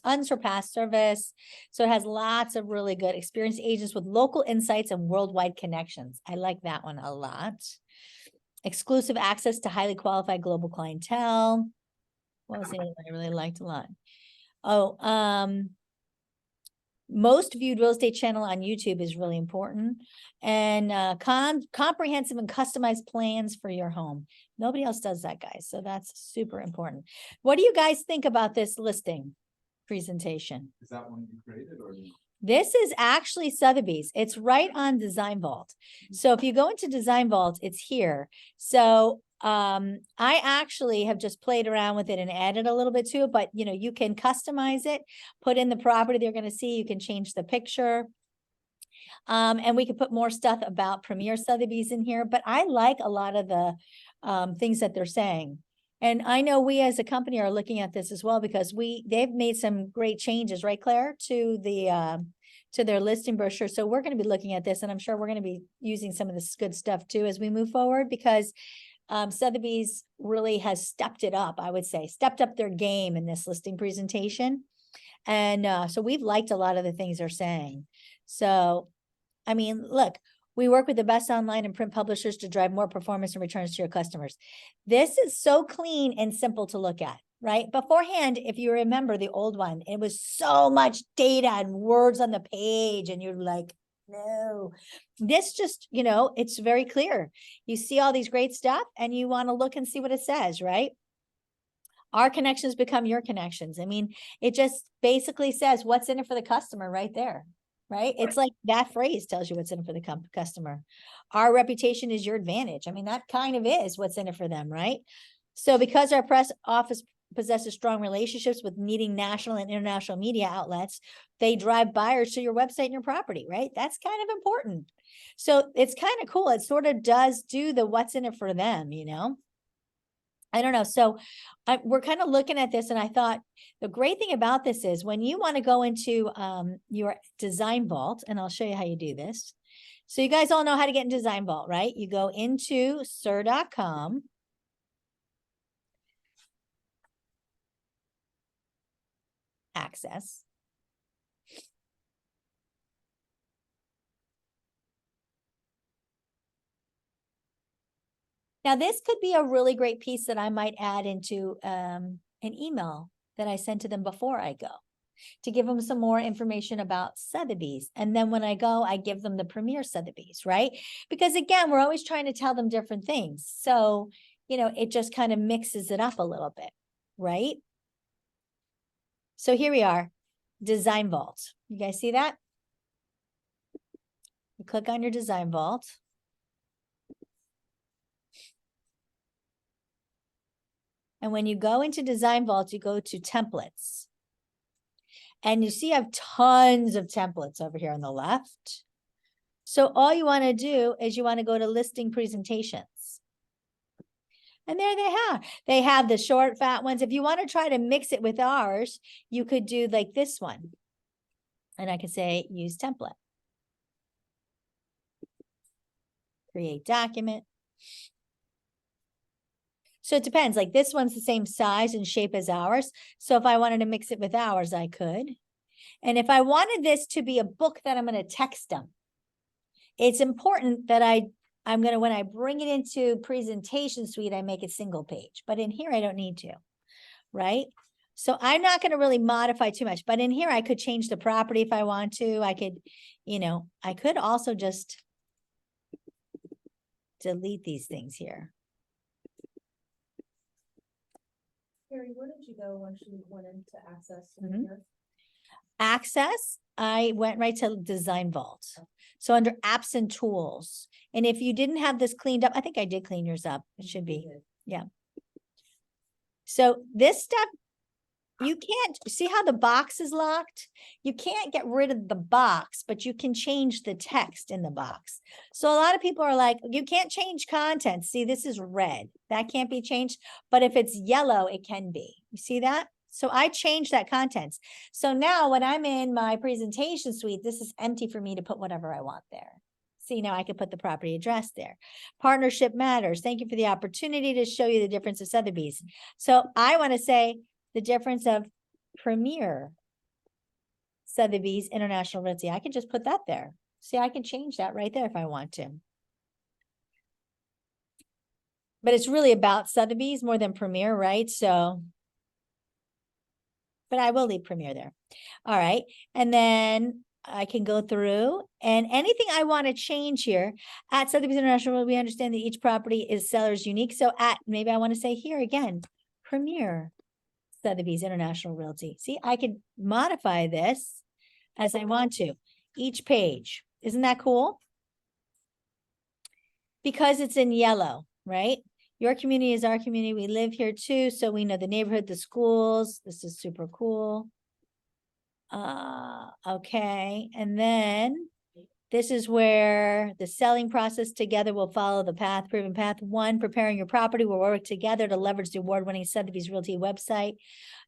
Speaker 1: unsurpassed service. So it has lots of really good experienced agents with local insights and worldwide connections. I like that one a lot. Exclusive access to highly qualified global clientele. What was the other one I really liked a lot? Oh, most viewed real estate channel on YouTube is really important, and comprehensive and customized plans for your home. Nobody else does that, guys. So that's super important. What do you guys think about this listing presentation?
Speaker 3: Is that one you created or?
Speaker 1: This is actually Sotheby's. It's right on Design Vault. So if you go into Design Vault, it's here. So I actually have just played around with it and added a little bit to it, but you can customize it, put in the property they're going to see. You can change the picture. And we could put more stuff about Premier Sotheby's in here, but I like a lot of the things that they're saying. And I know we as a company are looking at this as well, because they've made some great changes, right, Claire, to their listing brochure. So we're going to be looking at this, and I'm sure we're going to be using some of this good stuff too as we move forward, because Sotheby's really has stepped it up, I would say, stepped up their game in this listing presentation. And so we've liked a lot of the things they're saying. So, I mean, look, we work with the best online and print publishers to drive more performance and returns to your customers. This is so clean and simple to look at, right? Beforehand, if you remember the old one, it was so much data and words on the page, and you're like, no. This just, it's very clear. You see all these great stuff and you want to look and see what it says, right? Our connections become your connections. I mean, it just basically says what's in it for the customer right there. Right? It's like that phrase tells you what's in it for the customer. Our reputation is your advantage. I mean, that kind of is what's in it for them, right? So because our press office possesses strong relationships with leading national and international media outlets, they drive buyers to your website and your property, right? That's kind of important. So it's kind of cool. It sort of does do the what's in it for them, I don't know. So we're kind of looking at this, and I thought the great thing about this is when you want to go into your Design Vault, and I'll show you how you do this. So you guys all know how to get in Design Vault, right? You go into sir.com. Access. Now, this could be a really great piece that I might add into an email that I send to them before I go, to give them some more information about Sotheby's. And then when I go, I give them the Premier Sotheby's, right? Because again, we're always trying to tell them different things. So, it just kind of mixes it up a little bit, right? So here we are, Design Vault. You guys see that? You click on your Design Vault. And when you go into Design Vault, you go to templates. And you see I have tons of templates over here on the left. So all you want to do is you want to go to listing presentations. And there they have the short, fat ones. If you want to try to mix it with ours, you could do like this one. And I could say use template. Create document. So it depends, like this one's the same size and shape as ours. So if I wanted to mix it with ours, I could. And if I wanted this to be a book that I'm going to text them, it's important that I'm going to, when I bring it into presentation suite, I make it single page, but in here, I don't need to, right? So I'm not going to really modify too much, but in here, I could change the property if I want to. I could, I could also just delete these things here.
Speaker 2: Carrie, where did you go once you went into access?
Speaker 1: Access, I went right to Design Vault. So under apps and tools. And if you didn't have this cleaned up, I think I did clean yours up. It should be. Yeah. So this stuff, you can't see how the box is locked. You can't get rid of the box, but you can change the text in the box. So a lot of people are like, you can't change content. See, this is red. That can't be changed. But if it's yellow, it can be. You see that? So I changed that contents. So now when I'm in my presentation suite, this is empty for me to put whatever I want there. See, now I can put the property address there. Partnership matters. Thank you for the opportunity to show you the difference of Sotheby's. So I want to say the difference of Premier Sotheby's International Realty. I can just put that there. See, I can change that right there if I want to. But it's really about Sotheby's more than Premier, right? So but I will leave Premier there. All right, and then I can go through and anything I want to change here at Sotheby's International, we understand that each property is seller's unique. So at, maybe I want to say here again, Premier Sotheby's International Realty. See, I could modify this as I want to, each page. Isn't that cool? Because it's in yellow, right? Your community is our community. We live here too, so we know the neighborhood, the schools. This is super cool. Okay, and then this is where the selling process together will follow the path, proven path. 1, preparing your property. We'll work together to leverage the award-winning Sotheby's Realty website.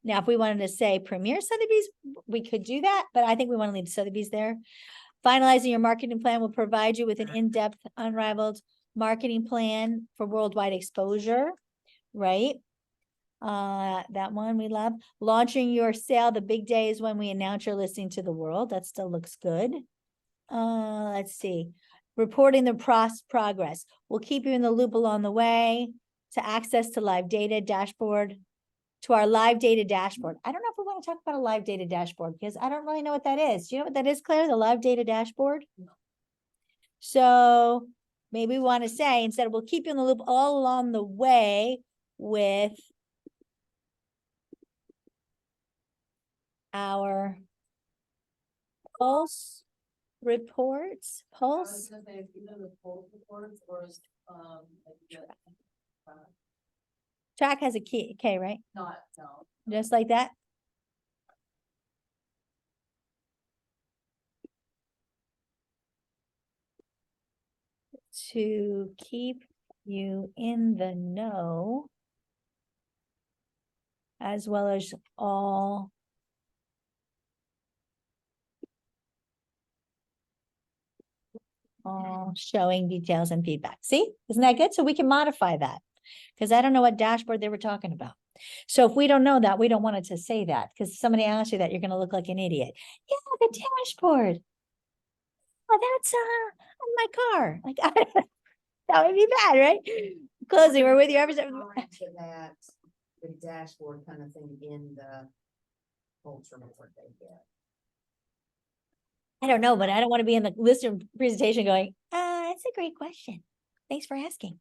Speaker 1: Now, if we wanted to say Premier Sotheby's, we could do that, but I think we want to leave Sotheby's there. Finalizing your marketing plan will provide you with an in-depth, unrivaled marketing plan for worldwide exposure, right? That one we love. Launching your sale. The big day is when we announce your listing to the world. That still looks good. Let's see. Reporting the progress. We'll keep you in the loop along the way. To access to live data dashboard. To our live data dashboard. I don't know if we want to talk about a live data dashboard because I don't really know what that is. Do you know what that is, Claire? The live data dashboard? No. So maybe we want to say instead of we'll keep you in the loop all along the way with our pulse reports, pulse. Track has a key, K, right?
Speaker 2: No.
Speaker 1: Just like that. To keep you in the know, as well as all showing details and feedback. See, isn't that good? So we can modify that because I don't know what dashboard they were talking about. So if we don't know that, we don't want it to say that because somebody asks you that, you're going to look like an idiot. Yeah, the dashboard. Oh, that's on my car. Like that would be bad, right? Closing. We're with you every time.
Speaker 7: To that, the dashboard kind of thing in the culture report they get.
Speaker 1: I don't know, but I don't want to be in the listener presentation going, it's a great question. Thanks for asking.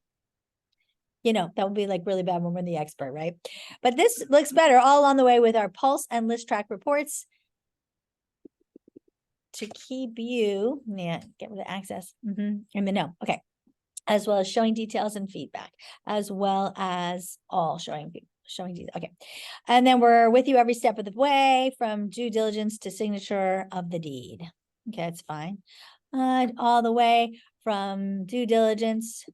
Speaker 1: You know, that would be like really bad when we're the expert, right? But this looks better all along the way with our pulse and list track reports to keep you, get rid of access in the know. Okay. As well as showing details and feedback, as well as all showing details. Okay. And then we're with you every step of the way from due diligence to signature of the deed. Okay, that's fine. All the way from due diligence,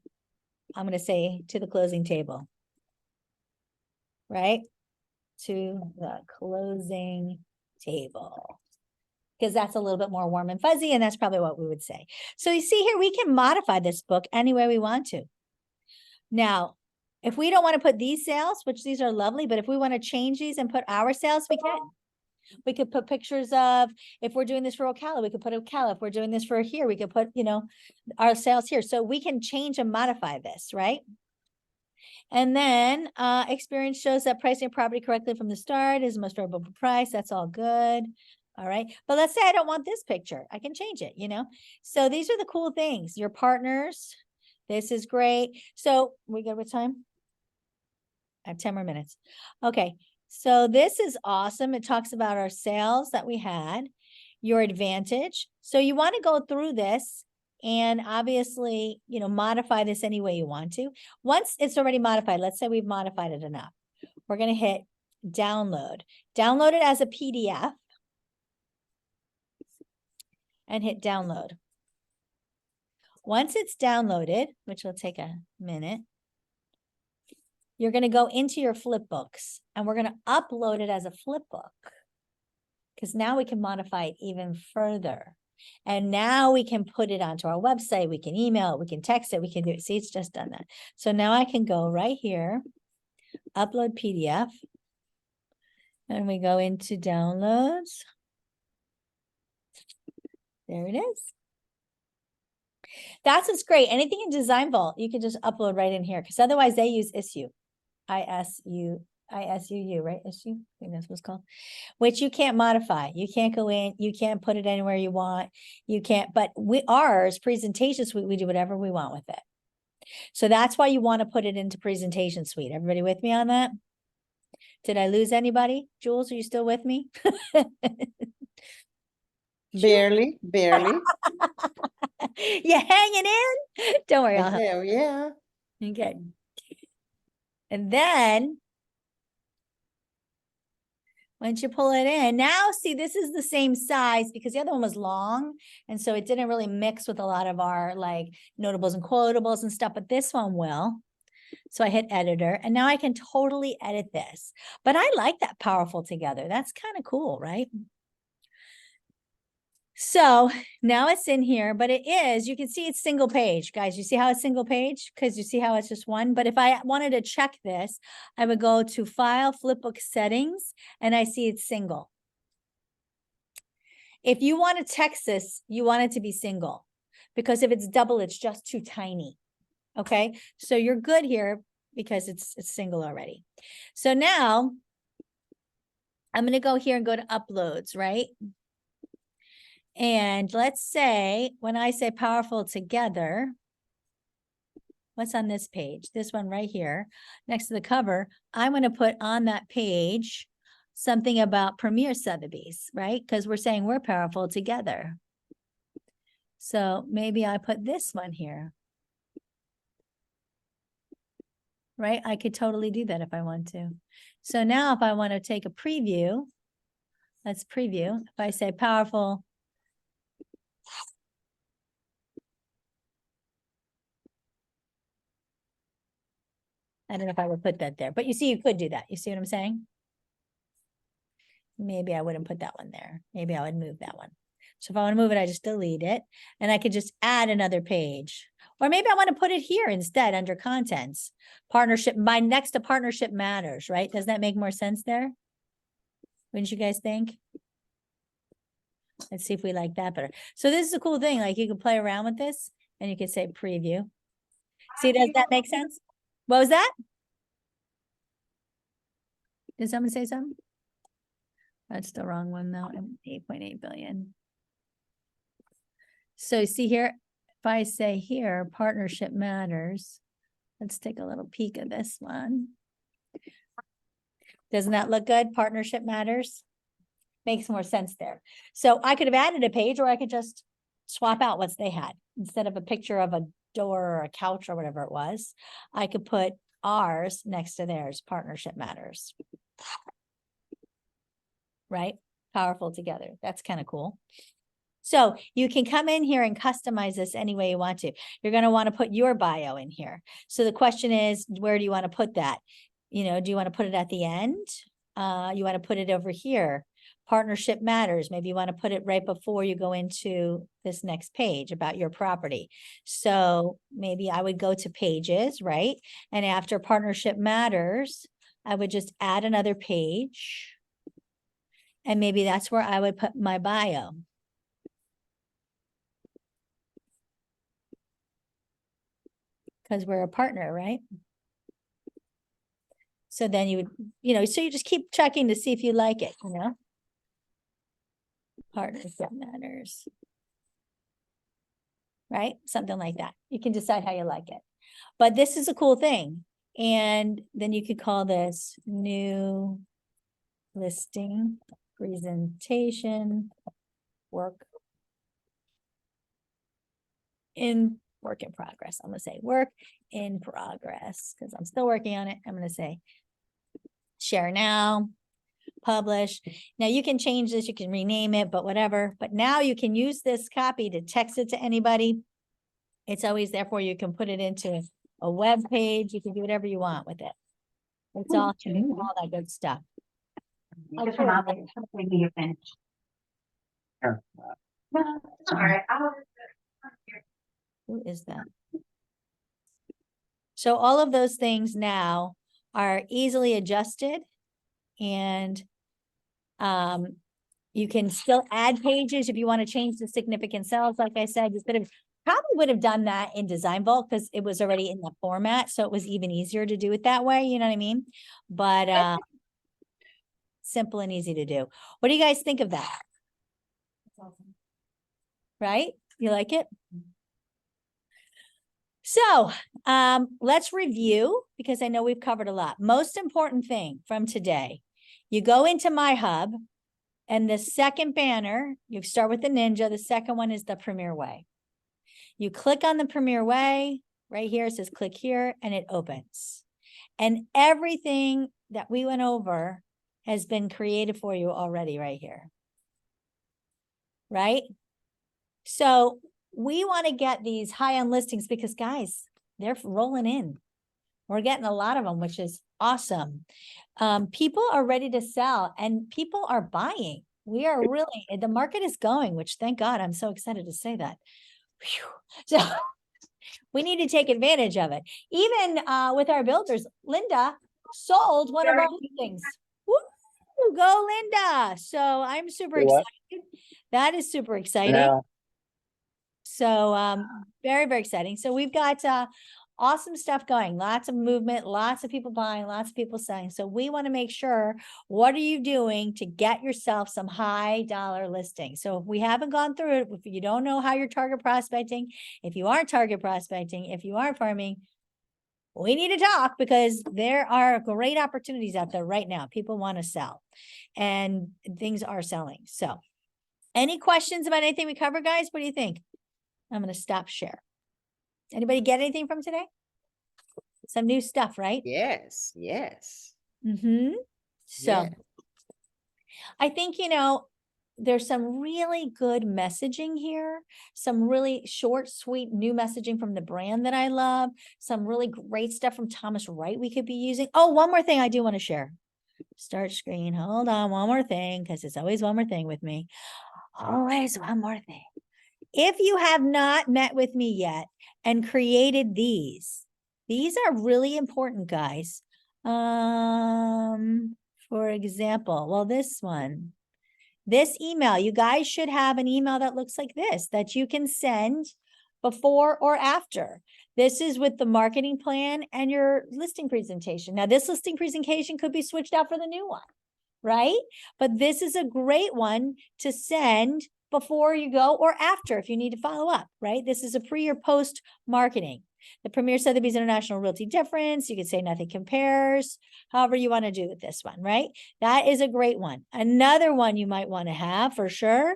Speaker 1: I'm going to say to the closing table, right? To the closing table. Because that's a little bit more warm and fuzzy, and that's probably what we would say. So you see here, we can modify this book any way we want to. Now, if we don't want to put these sales, which these are lovely, but if we want to change these and put our sales, we can. We could put pictures of, if we're doing this for Ocala, we could put Ocala. If we're doing this for here, we could put, our sales here. So we can change and modify this, right? And then experience shows that pricing a property correctly from the start is the most favorable price. That's all good. All right. But let's say I don't want this picture. I can change it, So these are the cool things. Your partners. This is great. So we good with time? I have 10 more minutes. Okay. So this is awesome. It talks about our sales that we had, your advantage. So you want to go through this and obviously, modify this any way you want to. Once it's already modified, let's say we've modified it enough. We're going to hit download. Download it as a PDF and hit download. Once it's downloaded, which will take a minute, you're going to go into your flip books and we're going to upload it as a flip book because now we can modify it even further. And now we can put it onto our website. We can email it. We can text it. We can do it. See, it's just done that. So now I can go right here, upload PDF, and we go into downloads. There it is. That's what's great. Anything in Design Vault, you can just upload right in here because otherwise they use ISU. ISUU, right? SU, I think that's what it's called, which you can't modify. You can't go in, you can't put it anywhere you want. You can't, but ours presentation suite, we do whatever we want with it. So that's why you want to put it into presentation suite. Everybody with me on that? Did I lose anybody? Jules, are you still with me?
Speaker 4: Barely, barely.
Speaker 1: You hanging in? Don't worry, I'll help.
Speaker 4: Hell, yeah.
Speaker 1: Okay. And then once you pull it in, now see, this is the same size because the other one was long. And so it didn't really mix with a lot of our like notables and quotables and stuff, but this one will. So I hit editor and now I can totally edit this. But I like that powerful together. That's kind of cool, right? So now it's in here, but it is, you can see it's single page, guys. You see how it's single page? Because you see how it's just one. But if I wanted to check this, I would go to File, Flipbook Settings, and I see it's single. If you want to text this, you want it to be single. Because if it's double, it's just too tiny. Okay, so you're good here because it's single already. So now I'm going to go here and go to Uploads, right? And let's say, when I say powerful together, what's on this page? This one right here, next to the cover, I'm going to put on that page something about Premier Sotheby's, right? Because we're saying we're powerful together. So maybe I put this one here. Right? I could totally do that if I want to. So now if I want to take a preview, let's preview. If I say powerful, I don't know if I would put that there, but you see, you could do that. You see what I'm saying? Maybe I wouldn't put that one there. Maybe I would move that one. So if I want to move it, I just delete it and I could just add another page. Or maybe I want to put it here instead under contents. Partnership, my next to partnership matters, right? Does that make more sense there? Wouldn't you guys think? Let's see if we like that better. So this is a cool thing. Like you can play around with this and you can say preview. See, does that make sense? What was that? Did someone say something? That's the wrong one though. 8.8 billion. So see here, if I say here, partnership matters. Let's take a little peek at this one. Doesn't that look good? Partnership matters. Makes more sense there. So I could have added a page or I could just swap out what they had. Instead of a picture of a door or a couch or whatever it was, I could put ours next to theirs. Partnership matters. Right? Powerful together. That's kind of cool. So you can come in here and customize this any way you want to. You're going to want to put your bio in here. So the question is, where do you want to put that? You know, do you want to put it at the end? You want to put it over here. Partnership matters. Maybe you want to put it right before you go into this next page about your property. So maybe I would go to pages, right? And after partnership matters, I would just add another page. And maybe that's where I would put my bio. Because we're a partner, right? So then you would, you know, so you just keep checking to see if you like it, you know? Partnership matters. Right? Something like that. You can decide how you like it. But this is a cool thing. And then you could call this new listing presentation work in progress. I'm going to say work in progress because I'm still working on it. I'm going to say share now, publish. Now you can change this, you can rename it, but whatever. But now you can use this copy to text it to anybody. It's always there for you. You can put it into a web page. You can do whatever you want with it. It's all that good stuff.
Speaker 8: Maybe you're finished. All right.
Speaker 1: Who is that? So all of those things now are easily adjusted and you can still add pages if you want to change the significant cells. Like I said, instead of probably would have done that in Design Vault because it was already in the format, so it was even easier to do it that way, you know what I mean? But simple and easy to do. What do you guys think of that? Right? You like it? So, let's review because I know we've covered a lot. Most important thing from today, you go into My Hub and the second banner, you start with the Ninja. The second one is the Premier Way. You click on the Premier Way right here. It says click here and it opens. And everything that we went over has been created for you already right here. Right? So we want to get these high-end listings because guys, they're rolling in. We're getting a lot of them, which is awesome. People are ready to sell and people are buying. We are really, the market is going, which thank God, I'm so excited to say that. Whew. So we need to take advantage of it. Even with our builders, Linda sold one of our listings. Woo, go Linda. So I'm super excited. That is super exciting. So very, very exciting. So we've got awesome stuff going, lots of movement, lots of people buying, lots of people selling. So we want to make sure, what are you doing to get yourself some high dollar listings? So if we haven't gone through it, if you don't know how you're target prospecting, if you aren't target prospecting, if you aren't farming, we need to talk because there are great opportunities out there right now. People want to sell and things are selling. So any questions about anything we covered, guys? What do you think? I'm going to stop share. Anybody get anything from today? Some new stuff, right?
Speaker 4: Yes, yes.
Speaker 1: Mm-hmm. So
Speaker 4: Yeah.
Speaker 1: I think, there's some really good messaging here, some really short, sweet new messaging from the brand that I love, some really great stuff from Thomas Wright we could be using. Oh, one more thing I do want to share. Start screen. Hold on. One more thing, because it's always one more thing with me. Always one more thing. If you have not met with me yet and created these are really important, guys. For example, well, this email, you guys should have an email that looks like this that you can send before or after. This is with the marketing plan and your listing presentation. Now, this listing presentation could be switched out for the new one, right? But this is a great one to send before you go or after if you need to follow up, right? This is a pre or post marketing. The Premier Sotheby's International Realty Difference. You could say nothing compares, however you want to do with this one, right? That is a great one. Another one you might want to have for sure.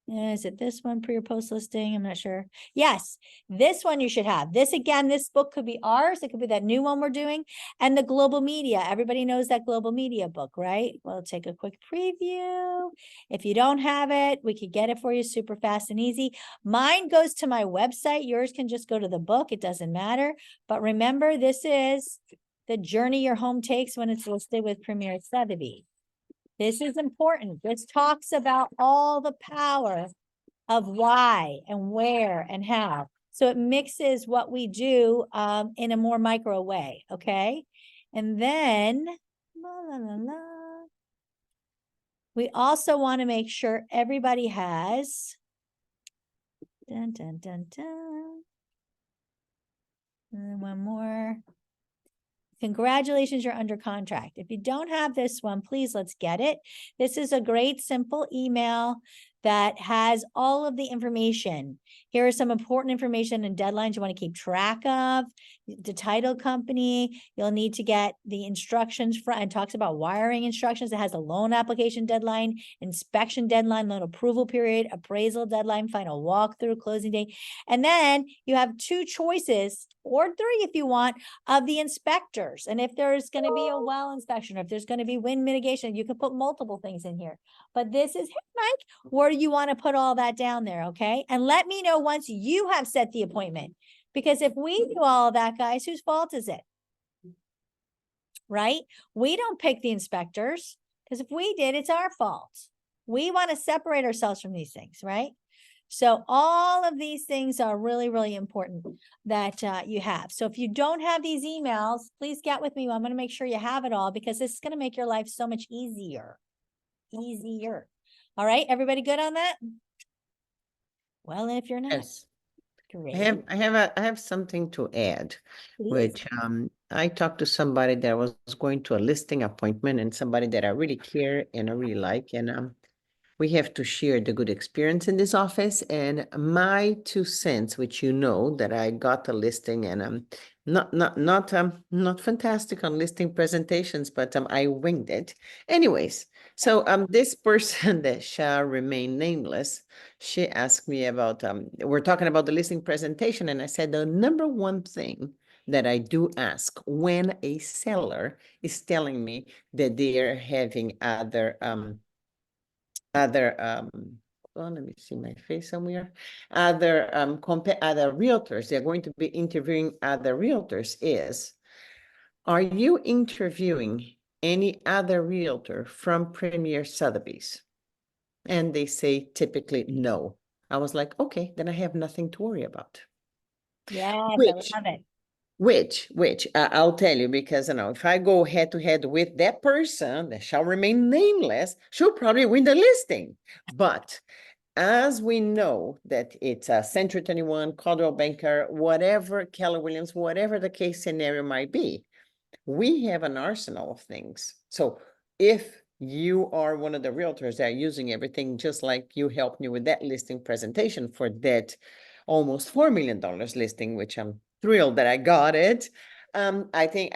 Speaker 1: Is it this one, pre or post listing? I'm not sure. Yes, this one you should have. This again, this book could be ours. It could be that new one we're doing. And the global media. Everybody knows that global media book, right? We'll take a quick preview. If you don't have it, we could get it for you super fast and easy. Mine goes to my website. Yours can just go to the book. It doesn't matter. But remember, this is the journey your home takes when it's listed with Premier Sotheby. This is important. This talks about all the power of why and where and how. So it mixes what we do in a more micro way, okay? And then, we also want to make sure everybody has, and one more. Congratulations, you're under contract. If you don't have this one, please let's get it. This is a great, simple email that has all of the information. Here are some important information and deadlines you want to keep track of. The title company, you'll need to get the instructions from, and talks about wiring instructions. It has a loan application deadline, inspection deadline, loan approval period, appraisal deadline, final walkthrough, closing date. And then you have 2 choices, or 3 if you want, of the inspectors. And if there's going to be a well inspection, or if there's going to be wind mitigation, you can put multiple things in here. But this is, hey, Mike, where do you want to put all that down there? Okay. And let me know once you have set the appointment, because if we do all of that, guys, whose fault is it? Right? We don't pick the inspectors, because if we did, it's our fault. We want to separate ourselves from these things, right? So all of these things are really, really important that you have. So if you don't have these emails, please get with me. I'm going to make sure you have it all, because this is going to make your life so much easier. Easier. All right. Everybody good on that? Well, and if you're not,
Speaker 4: Yes.
Speaker 1: Great.
Speaker 4: I have something to add,
Speaker 1: Please.
Speaker 4: which, I talked to somebody that was going to a listing appointment and somebody that I really care and I really like, and, we have to share the good experience in this office, and my 2 cents, which you know that I got the listing, and not fantastic on listing presentations, but I winged it. Anyways, so this person that shall remain nameless, she asked me about we're talking about the listing presentation, and I said the number one thing that I do ask when a seller is telling me that they are having other well, let me see my face somewhere, other other realtors, they're going to be interviewing other realtors, is, are you interviewing any other realtor from Premier Sotheby's? And they say typically no. I was like, okay, then I have nothing to worry about.
Speaker 1: Yes, I
Speaker 4: Which
Speaker 1: love it.
Speaker 4: which I'll tell you, because if I go head to head with that person that shall remain nameless, she'll probably win the listing. But as we know that it's a Century 21, Coldwell Banker, whatever, Keller Williams, whatever the case scenario might be, we have an arsenal of things. So if you are one of the realtors that are using everything, just like you helped me with that listing presentation for that almost $4 million listing, which I'm thrilled that I got it. I think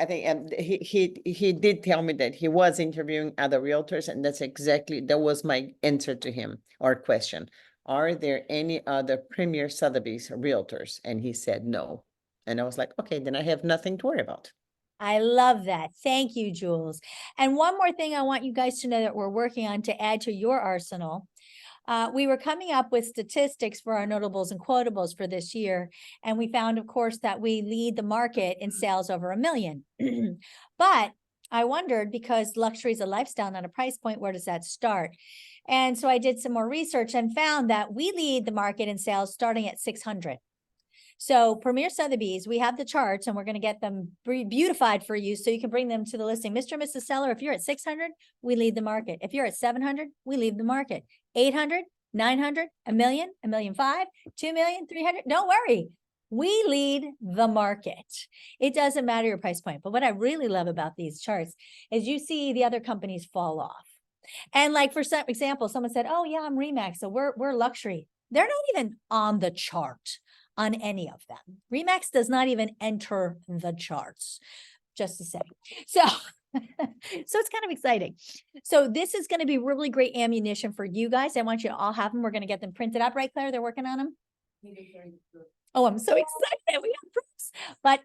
Speaker 4: he did tell me that he was interviewing other realtors, and that was my answer to him, or question. Are there any other Premier Sotheby's realtors? And he said no. And I was like, okay, then I have nothing to worry about.
Speaker 1: I love that. Thank you, Jules. And one more thing I want you guys to know that we're working on to add to your arsenal. We were coming up with statistics for our notables and quotables for this year. And we found, of course, that we lead the market in sales over $1 million. But I wondered, because luxury is a lifestyle, not a price point, where does that start? And so I did some more research and found that we lead the market in sales starting at 600. So Premier Sotheby's, we have the charts and we're going to get them beautified for you so you can bring them to the listing. Mr. and Mrs. Seller, if you're at 600, we lead the market. If you're at 700, we lead the market. 800, 900, $1 million, $1.5 million, 2 million, 300. Don't worry. We lead the market. It doesn't matter your price point. But what I really love about these charts is you see the other companies fall off. And like, for some example, someone said, oh yeah, I'm Remax, so we're luxury. They're not even on the chart on any of them. Remax does not even enter the charts, just to say. So, so it's kind of exciting. So this is going to be really great ammunition for you guys. I want you to all have them. We're going to get them printed up, right, Claire? They're working on them. Oh, I'm so excited. We have proofs. But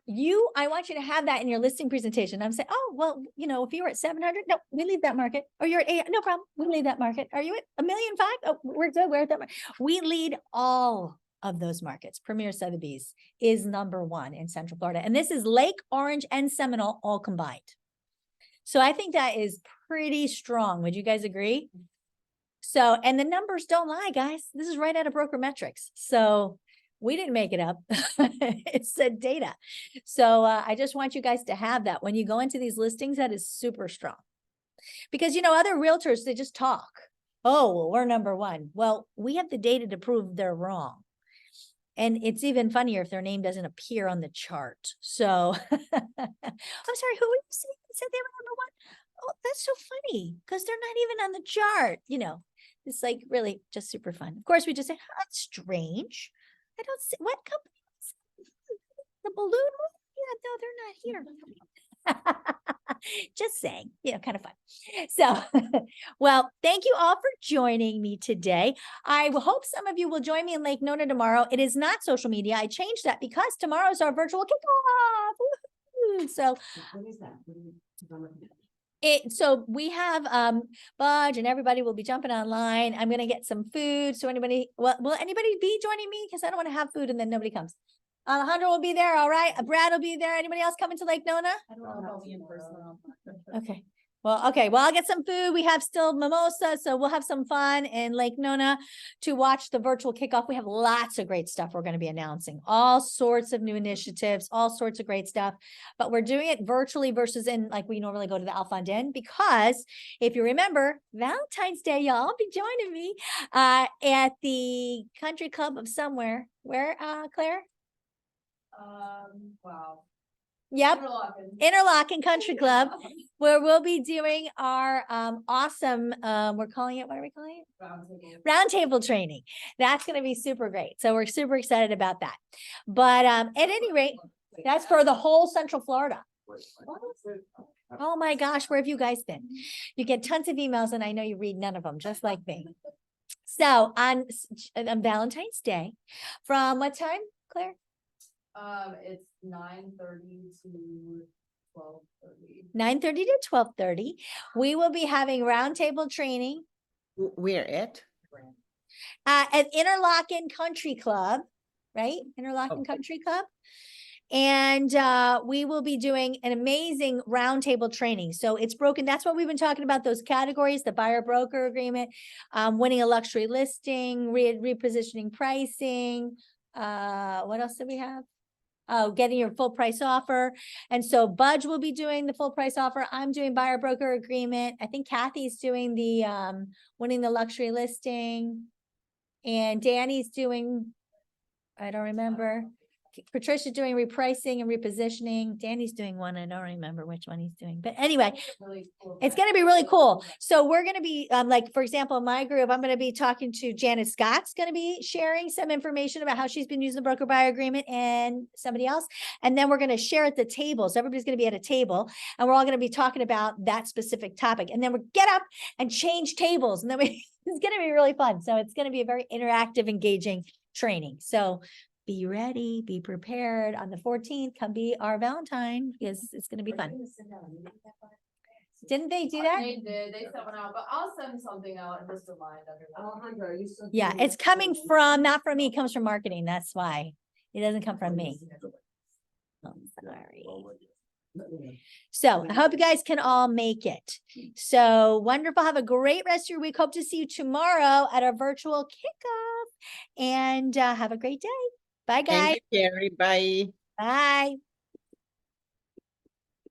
Speaker 1: I want you to have that in your listing presentation. I'm saying, oh, well, if you were at 700, no, we leave that market. Or you're at 8, no problem. We leave that market. Are you at $1.5 million? Oh, we're good. We're at that market. We lead all of those markets. Premier Sotheby's is #1 in Central Florida. And this is Lake, Orange, and Seminole all combined. So I think that is pretty strong. Would you guys agree? So, and the numbers don't lie, guys. This is right out of Broker Metrics. So we didn't make it up. It's the data. So I just want you guys to have that. When you go into these listings, that is super strong. Because, other realtors, they just talk. Oh, well, we're #1. Well, we have the data to prove they're wrong. And it's even funnier if their name doesn't appear on the chart. So I'm sorry, who were you saying said they were #1? Oh, that's so funny, because they're not even on the chart. It's like really just super fun. Of course, we just say, oh, that's strange. I don't see what company is the balloon one? Yeah, no, they're not here. Just saying, kind of fun. So, well, thank you all for joining me today. I hope some of you will join me in Lake Nona tomorrow. It is not social media. I changed that because tomorrow is our virtual kickoff. Woo-hoo. So,
Speaker 7: What is that?
Speaker 1: so we have Budge and everybody will be jumping online. I'm gonna get some food. So will anybody be joining me? Because I don't want to have food and then nobody comes. Alejandro will be there. All right. Brad will be there. Anybody else coming to Lake Nona?
Speaker 2: I don't know if I'll be in person.
Speaker 1: Okay. Well, okay, well, I'll get some food. We have still mimosa, so we'll have some fun in Lake Nona to watch the virtual kickoff. We have lots of great stuff we're going to be announcing, all sorts of new initiatives, all sorts of great stuff. But we're doing it virtually versus in like we normally go to the Alfondin, because if you remember, Valentine's Day, y'all be joining me at the country club of somewhere. Where, Claire?
Speaker 2: Wow.
Speaker 1: Yep.
Speaker 2: Interlochen.
Speaker 1: Interlochen Country Club, where we'll be doing our awesome, we're calling it, what are we calling it? Roundtable training. That's going to be super great. So we're super excited about that. But at any rate, that's for the whole Central Florida. Oh my gosh, where have you guys been? You get tons of emails and I know you read none of them, just like me. So on Valentine's Day, from what time, Claire?
Speaker 2: It's 9:30 to 12:30.
Speaker 1: 9:30 to 12:30. We will be having roundtable training
Speaker 4: Where at?
Speaker 1: at Interlochen Country Club, right? Interlochen
Speaker 4: Okay.
Speaker 1: Country Club. And we will be doing an amazing roundtable training. So it's broken. That's what we've been talking about, those categories, the buyer broker agreement, winning a luxury listing, repositioning pricing. What else do we have? Oh, getting your full price offer. And so Budge will be doing the full price offer. I'm doing buyer broker agreement. I think Kathy's doing the winning the luxury listing. And Danny's doing, I don't remember. Patricia's doing repricing and repositioning. Danny's doing one. I don't remember which one he's doing. But anyway, it's going to be really cool. So we're going to be like, for example, in my group, I'm going to be talking to Janet Scott's going to be sharing some information about how she's been using the broker buyer agreement and somebody else. And then we're going to share at the table. So everybody's going to be at a table and we're all going to be talking about that specific topic. And then we get up and change tables. And then it's going to be really fun. So it's going to be a very interactive, engaging training. So be ready, be prepared. On the 14th, come be our Valentine because it's going to be fun. Didn't they do that?
Speaker 2: They did, they sent one out, but I'll send something out and just remind everyone.
Speaker 1: Yeah, it's coming from, not from me, it comes from marketing. That's why. It doesn't come from me. I'm sorry. So I hope you guys can all make it. So wonderful. Have a great rest of your week. Hope to see you tomorrow at our virtual kickoff and have a great day. Bye, guys.
Speaker 4: Thank you, Carrie. Bye.
Speaker 1: Bye.